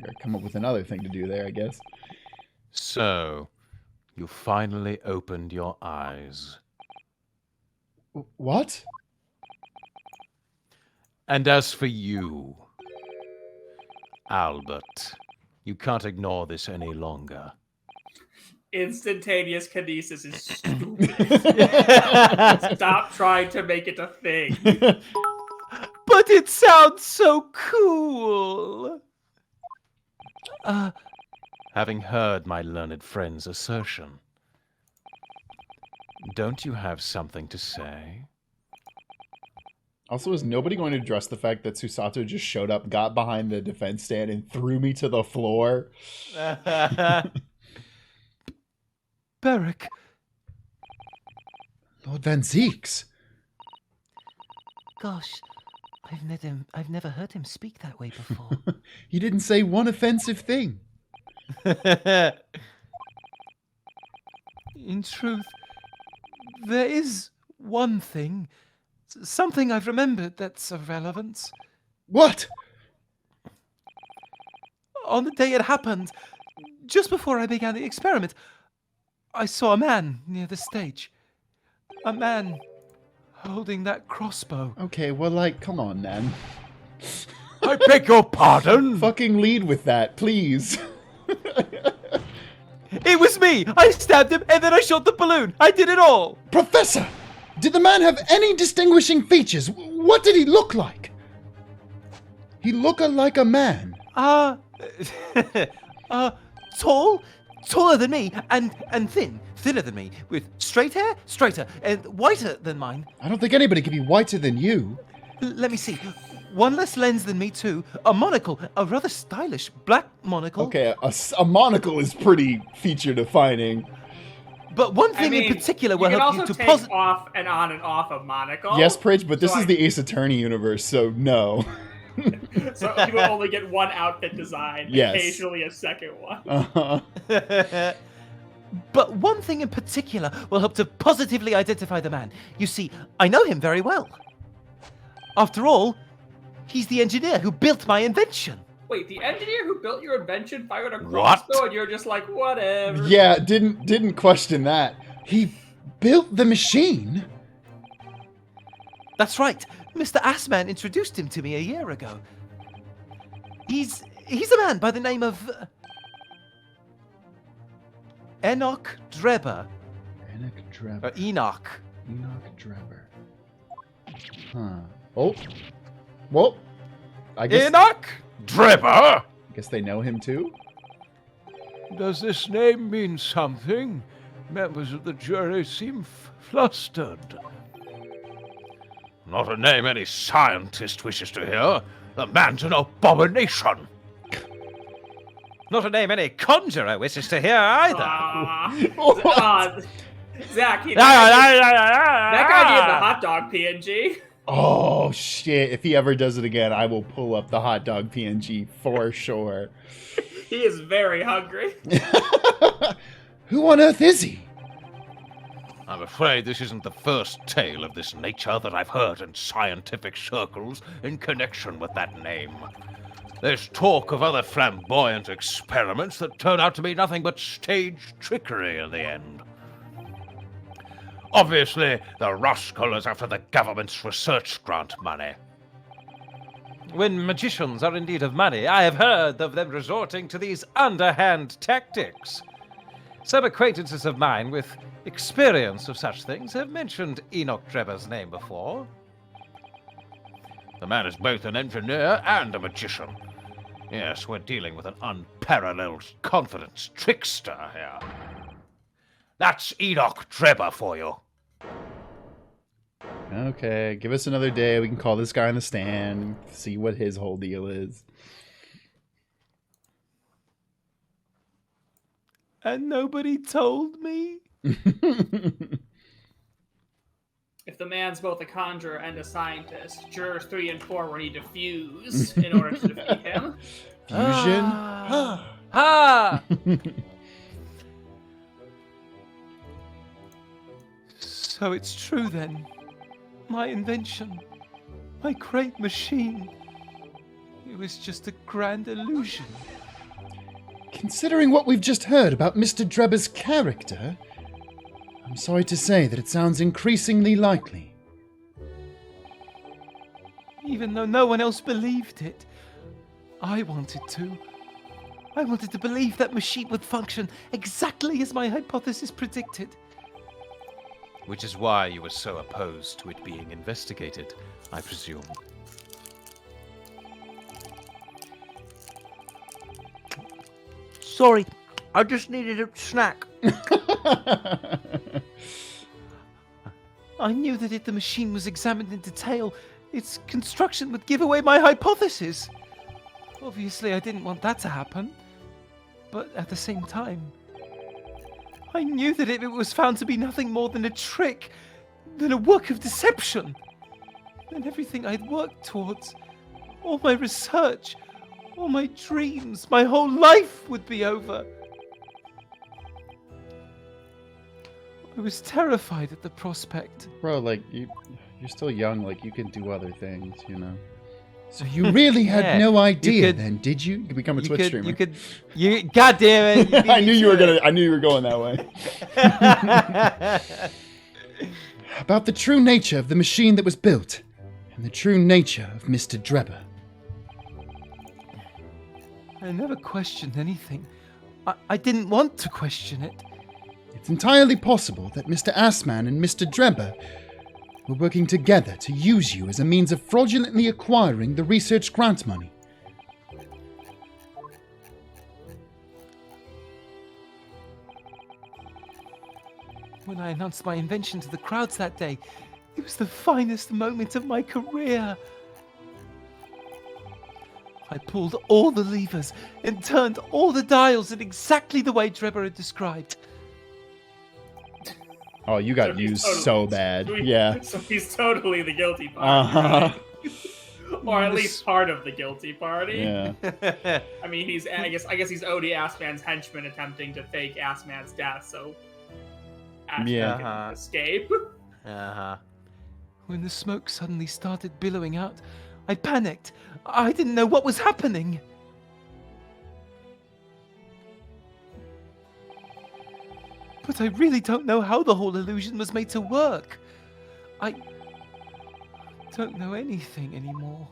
gotta come up with another thing to do there, I guess. So, you finally opened your eyes. What? And as for you, Albert, you can't ignore this any longer. Instantaneous kinesis is stupid. Stop trying to make it a thing. But it sounds so cool. Having heard my learned friend's assertion, don't you have something to say? Also, is nobody going to address the fact that Susato just showed up, got behind the defense stand, and threw me to the floor? Beric, Lord Van Zeeks. Gosh, I've never heard him speak that way before. He didn't say one offensive thing. in truth, there is one thing, something I've remembered that's of relevance. What? On the day it happened, just before I began the experiment, I saw a man near the stage. A man holding that crossbow. Okay, well, like, come on, then. I beg your pardon? Fucking lead with that, please. It was me! I stabbed him and then I shot the balloon! I did it all! Professor! Did the man have any distinguishing features? What did he look like? He looked like a man. Tall? Taller than me, and thinner than me, with straight hair, straighter, and whiter than mine. I don't think anybody could be whiter than you. Let me see. One less lens than me, too. A monocle, a rather stylish black monocle. Okay, a monocle is pretty feature-defining. But one thing in particular will you help can you also to take posit. off and on and off a monocle. Yes, Pridge, but this So is the Ace Attorney universe, so no. So you will only get one outfit design, Yes. occasionally a second one. Uh-huh. But one thing in particular will help to positively identify the man. You see, I know him very well. After all, he's the engineer who built my invention. Wait, the engineer who built your invention fired a What? crossbow and you're just like, whatever. Yeah, didn't question that. He built the machine? That's right. Mr. Assman introduced him to me a year ago. He's a man by the name of Enoch Drebber. Enoch. Enoch Drebber. Huh. Oh. Well, I guess Enoch Drebber? I guess they know him too? Does this name mean something? Members of the jury seem flustered. Not a name any scientist wishes to hear. The man's an abomination. Not a name any conjurer wishes to hear either. Zach, that guy gave the hot dog PNG. Oh shit! If he ever does it again, I will pull up the hot dog PNG for sure. He is very hungry. Who on earth is he? I'm afraid this isn't the first tale of this nature that I've heard in scientific circles in connection with that name. There's talk of other flamboyant experiments that turn out to be nothing but stage trickery in the end. Obviously, the rascal is after the government's research grant money. When magicians are in need of money, I have heard of them resorting to these underhand tactics. Some acquaintances of mine with experience of such things have mentioned Enoch Drebber's name before. The man is both an engineer and a magician. Yes, we're dealing with an unparalleled confidence trickster here. That's Enoch Drebber for you. Okay, give us another day. We can call this guy on the stand, see what his whole deal is. And nobody told me? If the man's both a conjurer and a scientist, jurors 3 and 4 will need to fuse in order to defeat him. Fusion? Ha! So it's true then. My invention, my great machine, it was just a grand illusion. Considering what we've just heard about Mr. Drebber's character, I'm sorry to say that it sounds increasingly likely. Even though no one else believed it, I wanted to. I wanted to believe that machine would function exactly as my hypothesis predicted. Which is why you were so opposed to it being investigated, I presume. Sorry, I just needed a snack. I knew that if the machine was examined in detail, its construction would give away my hypothesis. Obviously, I didn't want that to happen. But at the same time, I knew that if it was found to be nothing more than a trick, than a work of deception, then everything I'd worked towards, all my research, all my dreams, my whole life would be over. I was terrified at the prospect. Bro, like, you're still young, like, you can do other things, you know? So you really had Yeah, no idea could- then, did you? You could become a Twitch streamer. God damn it! I knew you were going that way. About the true nature of the machine that was built, and the true nature of Mr. Drebber. I never questioned anything. I didn't want to question it. It's entirely possible that Mr. Assman and Mr. Drebber were working together to use you as a means of fraudulently acquiring the research grant money. When I announced my invention to the crowds that day, it was the finest moment of my career. I pulled all the levers and turned all the dials in exactly the way Drebber had described. Oh, you got used so bad. Yeah. So he's totally the guilty party. Uh-huh. Or at least part of the guilty party. Yeah. I mean, I guess he's Odie Assman's henchman attempting to fake Assman's death, so Assman Yeah. can escape. Uh-huh. When the smoke suddenly started billowing out, I panicked. I didn't know what was happening. But I really don't know how the whole illusion was made to work. I don't know anything anymore.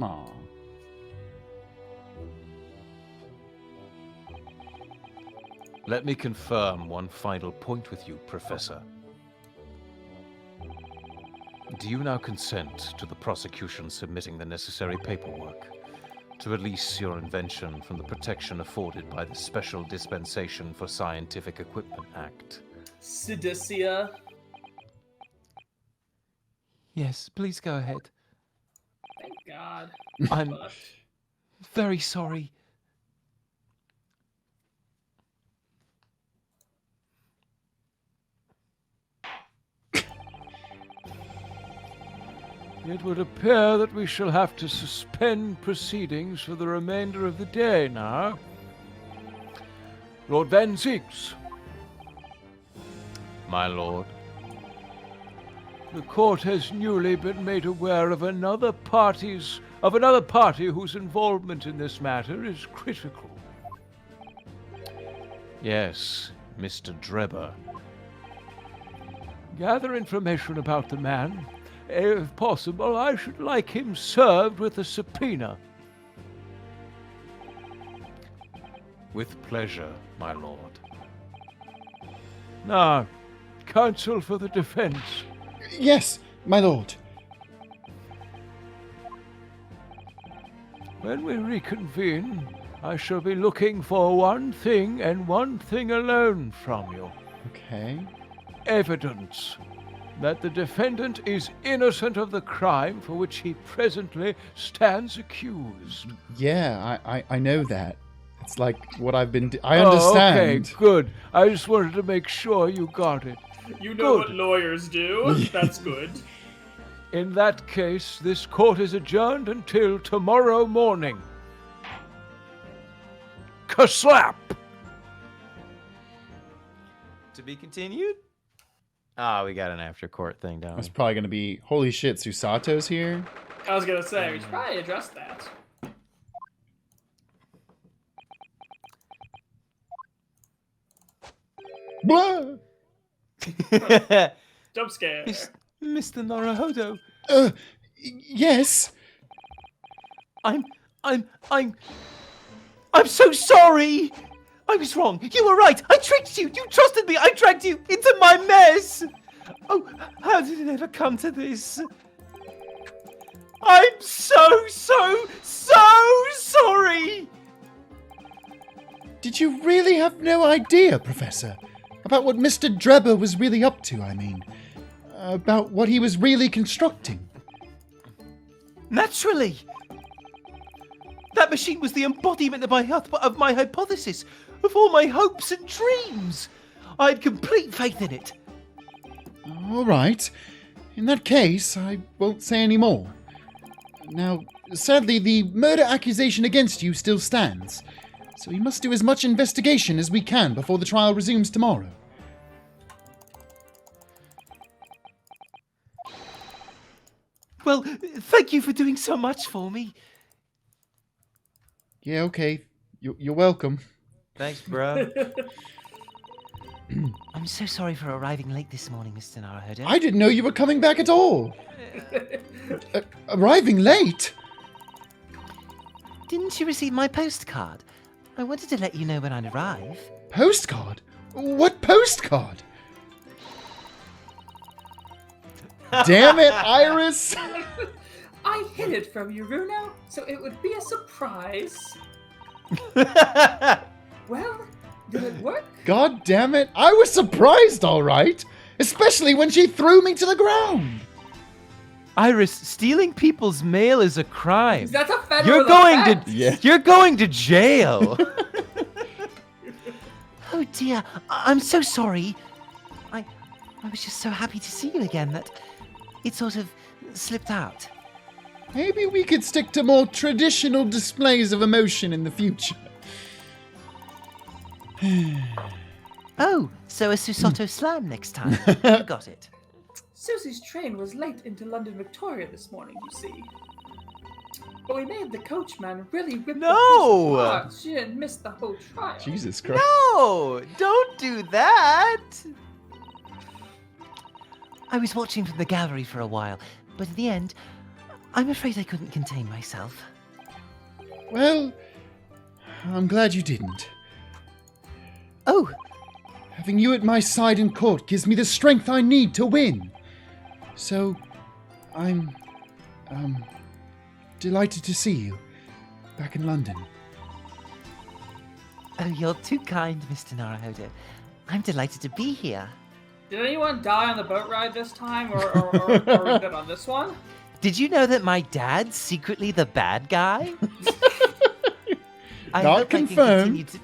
Aw. Let me confirm one final point with you, Professor. Do you now consent to the prosecution submitting the necessary paperwork to release your invention from the protection afforded by the Special Dispensation for Scientific Equipment Act? Sedicia. Yes, please go ahead. Thank God. I'm But very sorry. It would appear that we shall have to suspend proceedings for the remainder of the day now. Lord Van Zieks. My lord. The court has newly been made aware of another party whose involvement in this matter is critical. Yes, Mr. Drebber. Gather information about the man. If possible, I should like him served with a subpoena. With pleasure, my lord. Now, counsel for the defense. Yes, my lord. When we reconvene, I shall be looking for one thing and one thing alone from you. Okay. Evidence that the defendant is innocent of the crime for which he presently stands accused. Yeah, I know that. It's like what I've been... I understand. Okay, good. I just wanted to make sure you got it. You know Good. what lawyers do. That's good. In that case, this court is adjourned until tomorrow morning. Kaslap! To be continued? Ah, we got an after court thing, don't That's we? probably going to be, holy shit, Susato's here? I was gonna say, we should probably address that. Blah! Jump scare. Mr. Naruhodo. Yes? I'm so sorry! I was wrong. You were right. I tricked you. You trusted me. I dragged you into my mess. Oh, how did it ever come to this? I'm so sorry! Did you really have no idea, Professor? About what Mr. Drebber was really up to, I mean? About what he was really constructing? Naturally! That machine was the embodiment of my hypothesis, of all my hopes and dreams. I had complete faith in it. All right. In that case, I won't say any more. Now, sadly, the murder accusation against you still stands, so we must do as much investigation as we can before the trial resumes tomorrow. Well, thank you for doing so much for me. Yeah, okay. You're welcome. Thanks, bro. I'm so sorry for arriving late this morning, Mr. Naruhodo. I didn't know you were coming back at all. Arriving late? Didn't you receive my postcard? I wanted to let you know when I'd arrive. Postcard? What postcard? Damn it, Iris! I hid it from you, Runo, so it would be a surprise. Well, did it work? God damn it, I was surprised, all right. Especially when she threw me to the ground. Iris, stealing people's mail is a crime. That's a federal You're going offense. Yeah. You're going to jail. Oh dear, I'm so sorry. I was just so happy to see you again that it sort of slipped out. Maybe we could stick to more traditional displays of emotion in the future. Oh, so a Susoto slam next time. You got it. Susie's train was late into London Victoria this morning, you see. But we made the coachman really rip No! the horse apart. She didn't miss the whole trial. Jesus Christ. No, don't do that. I was watching from the gallery for a while, but in the end, I'm afraid I couldn't contain myself. Well, I'm glad you didn't. Oh, Having you at my side in court gives me the strength I need to win. So, I'm, delighted to see you back in London. oh, you're too kind, Mr. Naruhodo. I'm delighted to be here. Did anyone die on the boat ride this time, or was it on this one? Did you know that my dad's secretly the bad guy? I Not hope confirmed.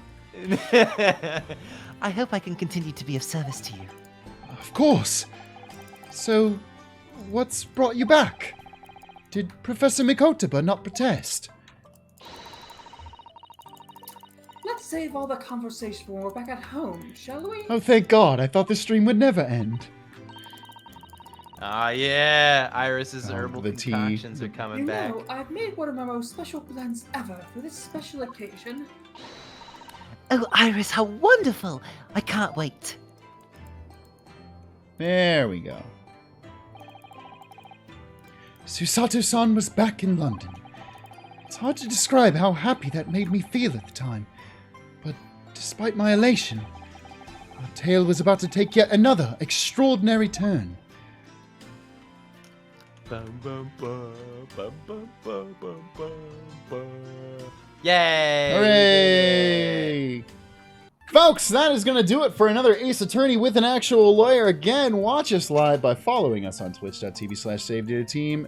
I hope I can continue to be of service to you. Of course. So, what's brought you back? Did Professor Mikotaba not protest? Let's save all the conversation when we're back at home, shall we? Oh, thank God. I thought this stream would never end. Ah, yeah. Iris's Oh, herbal the tea. concoctions are coming back. I've made one of my most special blends ever for this special occasion. Oh, Iris, how wonderful! I can't wait. There we go. Susato-san was back in London. It's hard to describe how happy that made me feel at the time. But despite my elation, our tale was about to take yet another extraordinary turn. Bum, bum, bum, bum, bum, bum, bum, bum, bum. Yay! Hooray! Folks, that is going to do it for another Ace Attorney with an actual lawyer. Again, watch us live by following us on twitch.tv/SaveDataTeam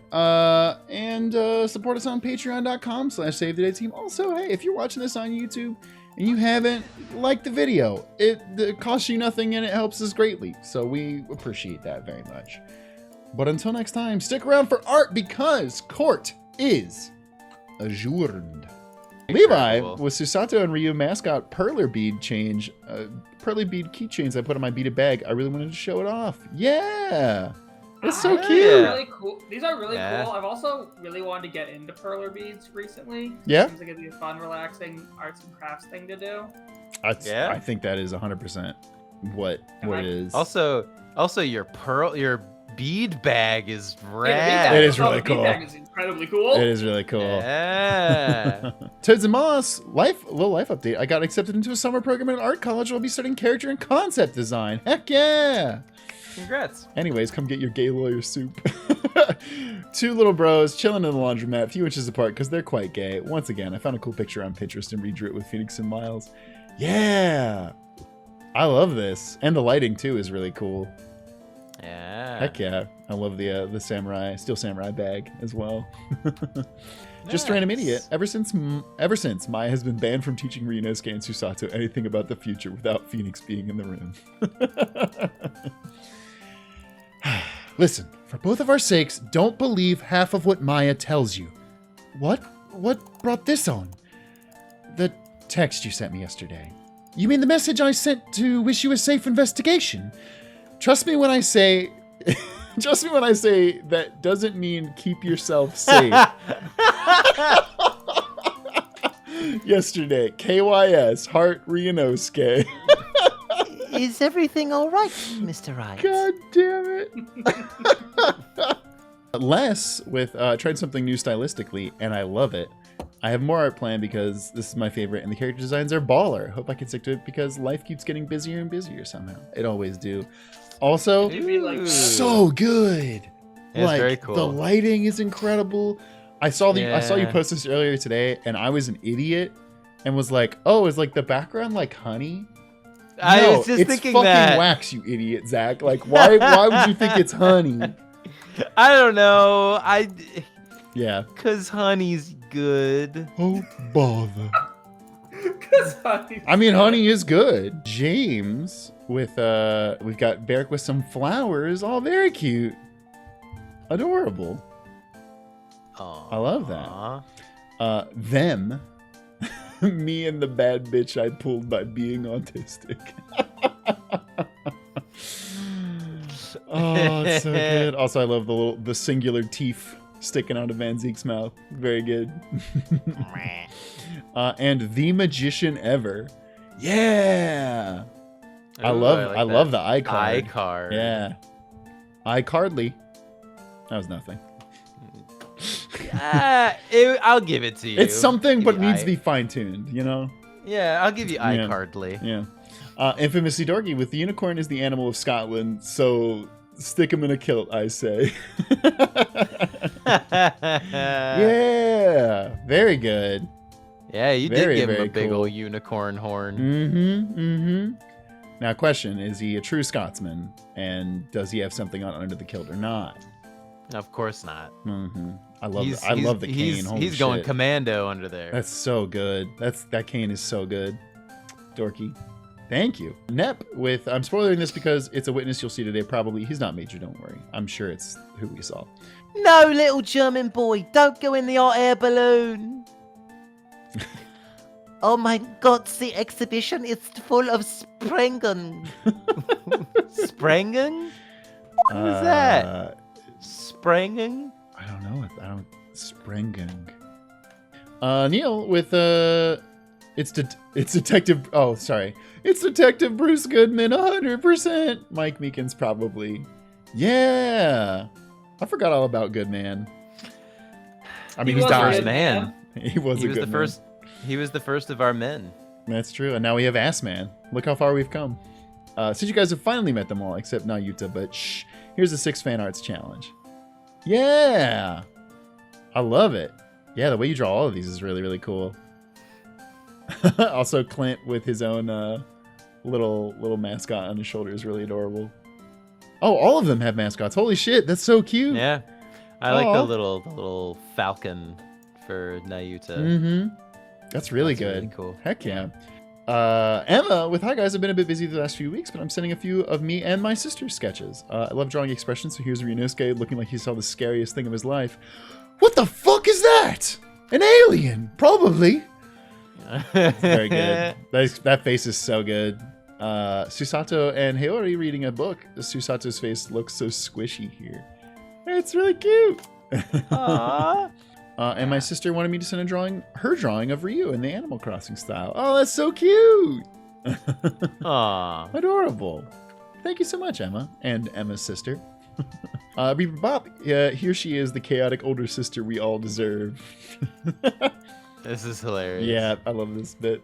and support us on patreon.com/SaveDataTeam. Also, hey, if you're watching this on YouTube and you haven't liked the video, it costs you nothing and it helps us greatly. So we appreciate that very much. But until next time, stick around for art because court is adjourned. Levi with Susato and Ryu mascot Perler bead change, Perler bead keychains I put in my beaded bag. I really wanted to show it off. Yeah, it's so cute. Really cool. These are really cool. I've also really wanted to get into perler beads recently. Yeah, seems like it'd be a fun, relaxing arts and crafts thing to do. I think that is 100% what it is. Also your bead bag is rad. It is really cool. The bead bag is incredibly cool. It is really cool. Yeah. Toads and Moss, little life update. I got accepted into a summer program at art college. I'll be studying character and concept design. Heck yeah! Congrats. Anyways, come get your gay lawyer soup. Two little bros chilling in the laundromat, a few inches apart because they're quite gay. Once again, I found a cool picture on Pinterest and redrew it with Phoenix and Miles. Yeah! I love this. And the lighting, too, is really cool. Yeah. Heck yeah. I love the samurai, steel samurai bag as well. Just a random idiot. Ever since Maya has been banned from teaching Ryunosuke and Susato anything about the future without Phoenix being in the room. Listen, for both of our sakes, don't believe half of what Maya tells you. What? What brought this on? The text you sent me yesterday. You mean the message I sent to wish you a safe investigation? Trust me when I say that doesn't mean keep yourself safe. Yesterday, KYS, Heart Ryunosuke. Is everything all right, Mr. Wright? God damn it. Les with tried something new stylistically, and I love it. I have more art planned because this is my favorite, and the character designs are baller. Hope I can stick to it because life keeps getting busier and busier somehow. It always do. Also, so good. It's very cool. The lighting is incredible. I saw you post this earlier today, and I was an idiot and was like, "Oh, is like the background like honey?" I was just thinking that. It's fucking wax, you idiot, Zach. Like, why would you think it's honey? I don't know. Yeah. Cause honey's good. Oh bother. Honey. I mean, honey is good. James with we've got Beric with some flowers, all very cute, adorable. Aww. I love that. Them, me and the bad bitch I pulled by being autistic. Oh, it's so good. Also, I love the singular teeth sticking out of Van Zeke's mouth. Very good. And the magician ever. Yeah. Ooh, I love the eye card. Eye card. Yeah. iCardly. That was nothing. I'll give it to you. It's something, but needs to be fine-tuned, you know? Yeah, I'll give you iCardly. Yeah. Infamously dorky with the unicorn is the animal of Scotland, so stick him in a kilt, I say. Yeah. Very good. Yeah, you did give him a big old unicorn horn. Now, question, is he a true Scotsman? And does he have something on under the kilt or not? Of course not. I love the cane. Holy he's going shit. Commando under there. That's so good. That cane is so good. Dorky. Thank you. Nep with, I'm spoiling this because it's a witness you'll see today probably. He's not major, don't worry. I'm sure it's who we saw. No, little German boy, don't go in the hot air balloon. Oh my God, the exhibition is full of Sprengen. Sprengen? What is that? Sprengen? I don't know. Sprengung. Neil with it's Detective. Oh, sorry. It's Detective Bruce Goodman, 100%. Mike Meekins probably. Yeah. I forgot all about Goodman. I mean, he's First died. man. He was the first. He was the first of our men. That's true. And now we have Ass Man. Look how far we've come. Since you guys have finally met them all, except Nayuta, but shh. Here's the 6 fan arts challenge. Yeah. I love it. Yeah, the way you draw all of these is really, really cool. Also, Clint with his own little mascot on his shoulder is really adorable. Oh, all of them have mascots. Holy shit, that's so cute. Yeah. I like the little falcon for Nayuta. Mm-hmm. That's really good. Really cool. Heck yeah. Emma with hi guys, I've been a bit busy the last few weeks, but I'm sending a few of me and my sister's sketches. I love drawing expressions, so here's Ryunosuke looking like he saw the scariest thing of his life. What the fuck is that? An alien, probably. Very good. That face is so good. Susato and Hiyori reading a book. Susato's face looks so squishy here. It's really cute. Aww. And my sister wanted me to send her drawing of Ryu in the Animal Crossing style. Oh, that's so cute. Aww. Adorable. Thank you so much, Emma. And Emma's sister. Bebop, here she is, the chaotic older sister we all deserve. This is hilarious. Yeah, I love this bit.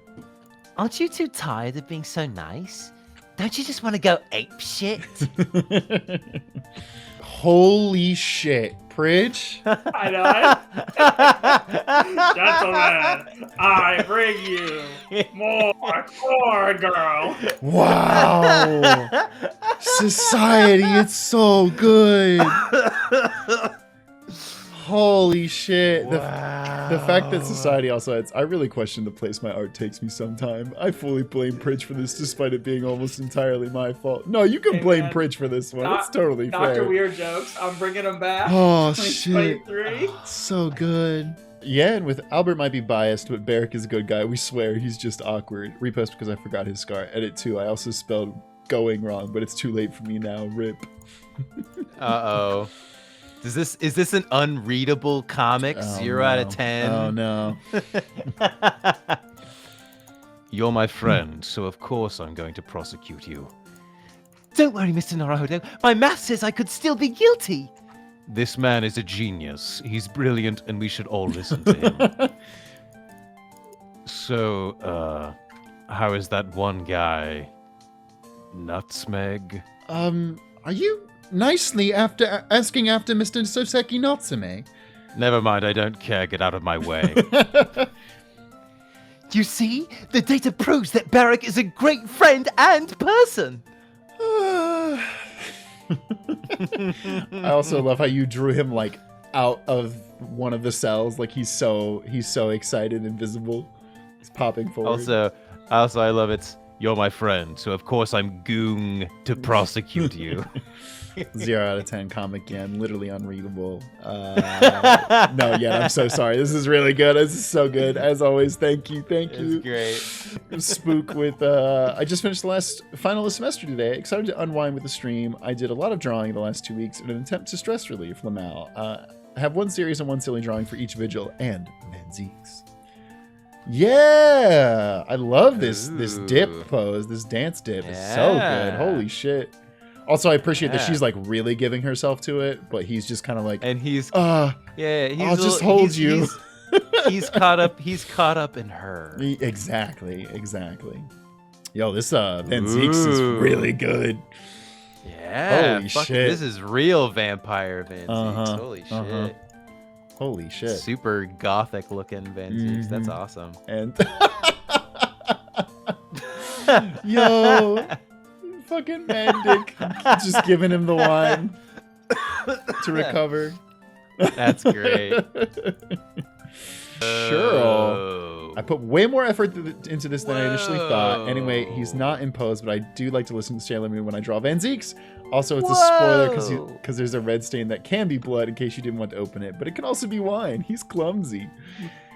Aren't you too tired of being so nice? Don't you just want to go ape shit? Holy shit, Pridge. I know. Gentlemen, I bring you more corn, girl. Wow. Society, it's so good. Holy shit. The fact that society also adds, I really question the place my art takes me sometime. I fully blame Pridge for this, despite it being almost entirely my fault. No, you can blame man. Pridge for this one. It's totally Dr. fair. Weird Jokes, I'm bringing them back. Oh, shit. 2023. So good. Yeah, and with Albert might be biased, but Barrick is a good guy. We swear he's just awkward. Repost because I forgot his scar. Edit 2. I also spelled going wrong, but it's too late for me now. Rip. Uh-oh. Is this an unreadable comic? 0 out of 10? Oh, no. You're my friend, so of course I'm going to prosecute you. Don't worry, Mr. Naruhodo. My math says I could still be guilty. This man is a genius. He's brilliant, and we should all listen to him. So, how is that one guy? Nutmeg? Are you nicely asking after Mr. Soseki Natsume? Never mind, I don't care. Get out of my way. You see? The data proves that Barrick is a great friend and person. I also love how you drew him like out of one of the cells, like he's so excited and visible. He's popping forward. Also, I love it. You're my friend, so of course I'm going to prosecute you. 0 out of 10 comic again, literally unreadable. No, yeah, I'm so sorry. This is really good. This is so good. As always, thank you. It's great. Spook with, I just finished the last final of the semester today. Excited to unwind with the stream. I did a lot of drawing the last 2 weeks in an attempt to stress relief, Lamal. I have one serious and one silly drawing for each vigil, and Van Zeeks. Yeah, I love this dip pose. This dance dip is so good. Holy shit. Also, I appreciate that she's like really giving herself to it, but he's just kind of like, and he's I'll just hold you. He's caught up in her. Exactly. Yo, this Van Zeeks is really good. Yeah. Holy shit. This is real vampire Van Zeeks. Holy shit. Holy shit. Super gothic looking Van Zeeks. That's awesome. And yo, fucking Mandic just giving him the wine to recover. That's great. Sure. put way more effort into this than I initially thought. Anyway, he's not imposed, but I do like to listen to Sailor Moon when I draw Van Zeeks. Also, it's a spoiler because there's a red stain that can be blood in case you didn't want to open it, but it can also be wine. He's clumsy.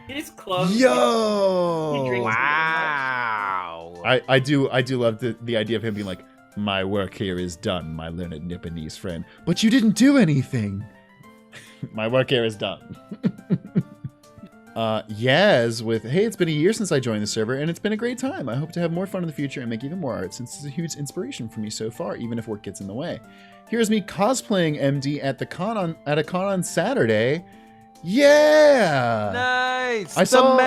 He's clumsy. Yo! He drinks Wow. I do love the idea of him being like, my work here is done, my learned Nipponese friend. But you didn't do anything. My work here is done. Yaz with, hey, it's been a year since I joined the server, and it's been a great time. I hope to have more fun in the future and make even more art, since it's a huge inspiration for me so far, even if work gets in the way. Here's me cosplaying MD at a con on Saturday. Yeah! Nice. I saw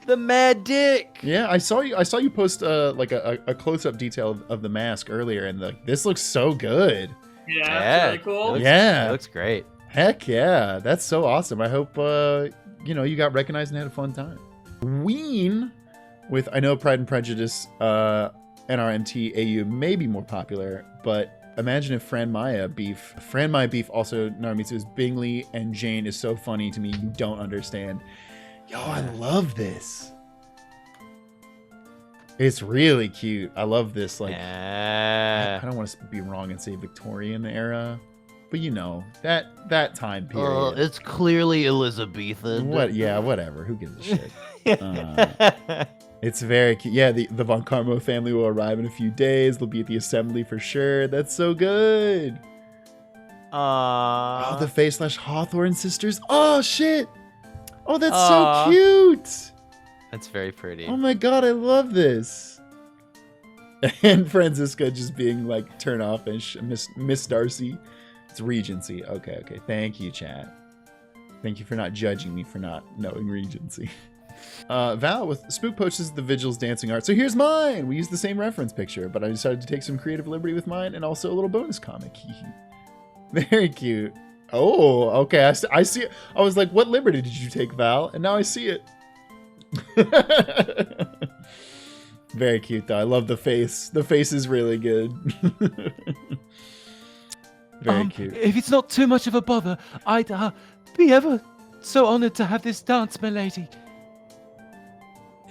the mad dick. Yeah, I saw you post like a close-up detail of the mask earlier, and this looks so good. Yeah, that's really cool. It looks great. Heck yeah, that's so awesome. I hope you got recognized and had a fun time. Ween with, I know Pride and Prejudice, NRMT AU may be more popular, but imagine if Fran Maya beef, also Naramitsu's Bingley and Jane is so funny to me you don't understand. Yo, I love this. It's really cute. I love this. Like, I don't want to be wrong and say Victorian era, but that time period. It's clearly Elizabethan. What? Yeah, whatever. Who gives a shit? It's very cute. Yeah, the Von Carmo family will arrive in a few days. They'll be at the assembly for sure. That's so good. Oh, the Faye / Hawthorne sisters. Oh shit. Oh, that's so cute. That's very pretty. Oh my god, I love this. And Francisca just being like, turn off and Miss Darcy. It's Regency. Okay. Thank you, chat. Thank you for not judging me for not knowing Regency. Val with Spook posts the Vigil's dancing art. So here's mine. We used the same reference picture, but I decided to take some creative liberty with mine and also a little bonus comic. Very cute. Oh, okay. I see it. I was like, what liberty did you take, Val? And now I see it. Very cute, though. I love the face. The face is really good. Very cute. If it's not too much of a bother, I'd be ever so honored to have this dance, milady.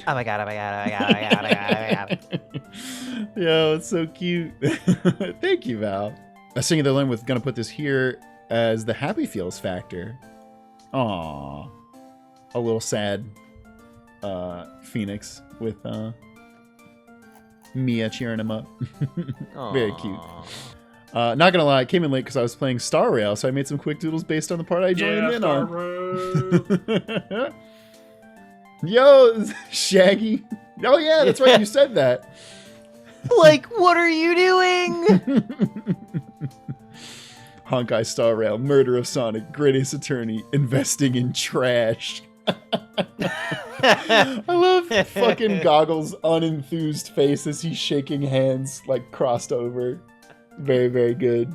Oh my god, oh my god, oh my god, oh my god, oh my god, oh my god. Yo, it's so cute. Thank you, Val. I sing the line with gonna put this here as the Happy Feels factor. Aww. A little sad Phoenix with Mia cheering him up. Very cute. Not gonna lie, I came in late because I was playing Star Rail, so I made some quick doodles based on the part I joined in on. Yo, Shaggy. Oh yeah, that's right, you said that. Like, what are you doing? Honkai Star Rail, murder of Sonic, Great Ace Attorney, investing in trash. I love fucking Goggles' unenthused face as he's shaking hands, like, crossed over. Very, very good.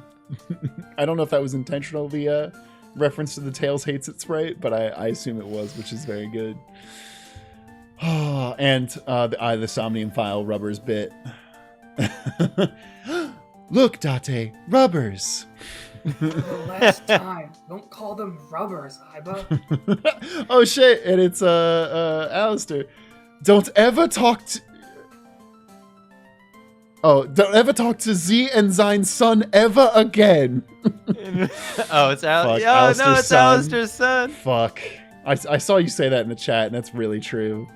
I don't know if that was intentional, the reference to the Tails Hates It sprite, but I assume it was, which is very good. And the Somnium File Rubbers bit. Look, Date, rubbers. For the last time, don't call them rubbers, Iba. Oh shit, and it's Alistair. Don't ever talk to Z and Zein's son ever again. Oh, it's Alistair's son. Alistair's son. Fuck. I saw you say that in the chat, and that's really true.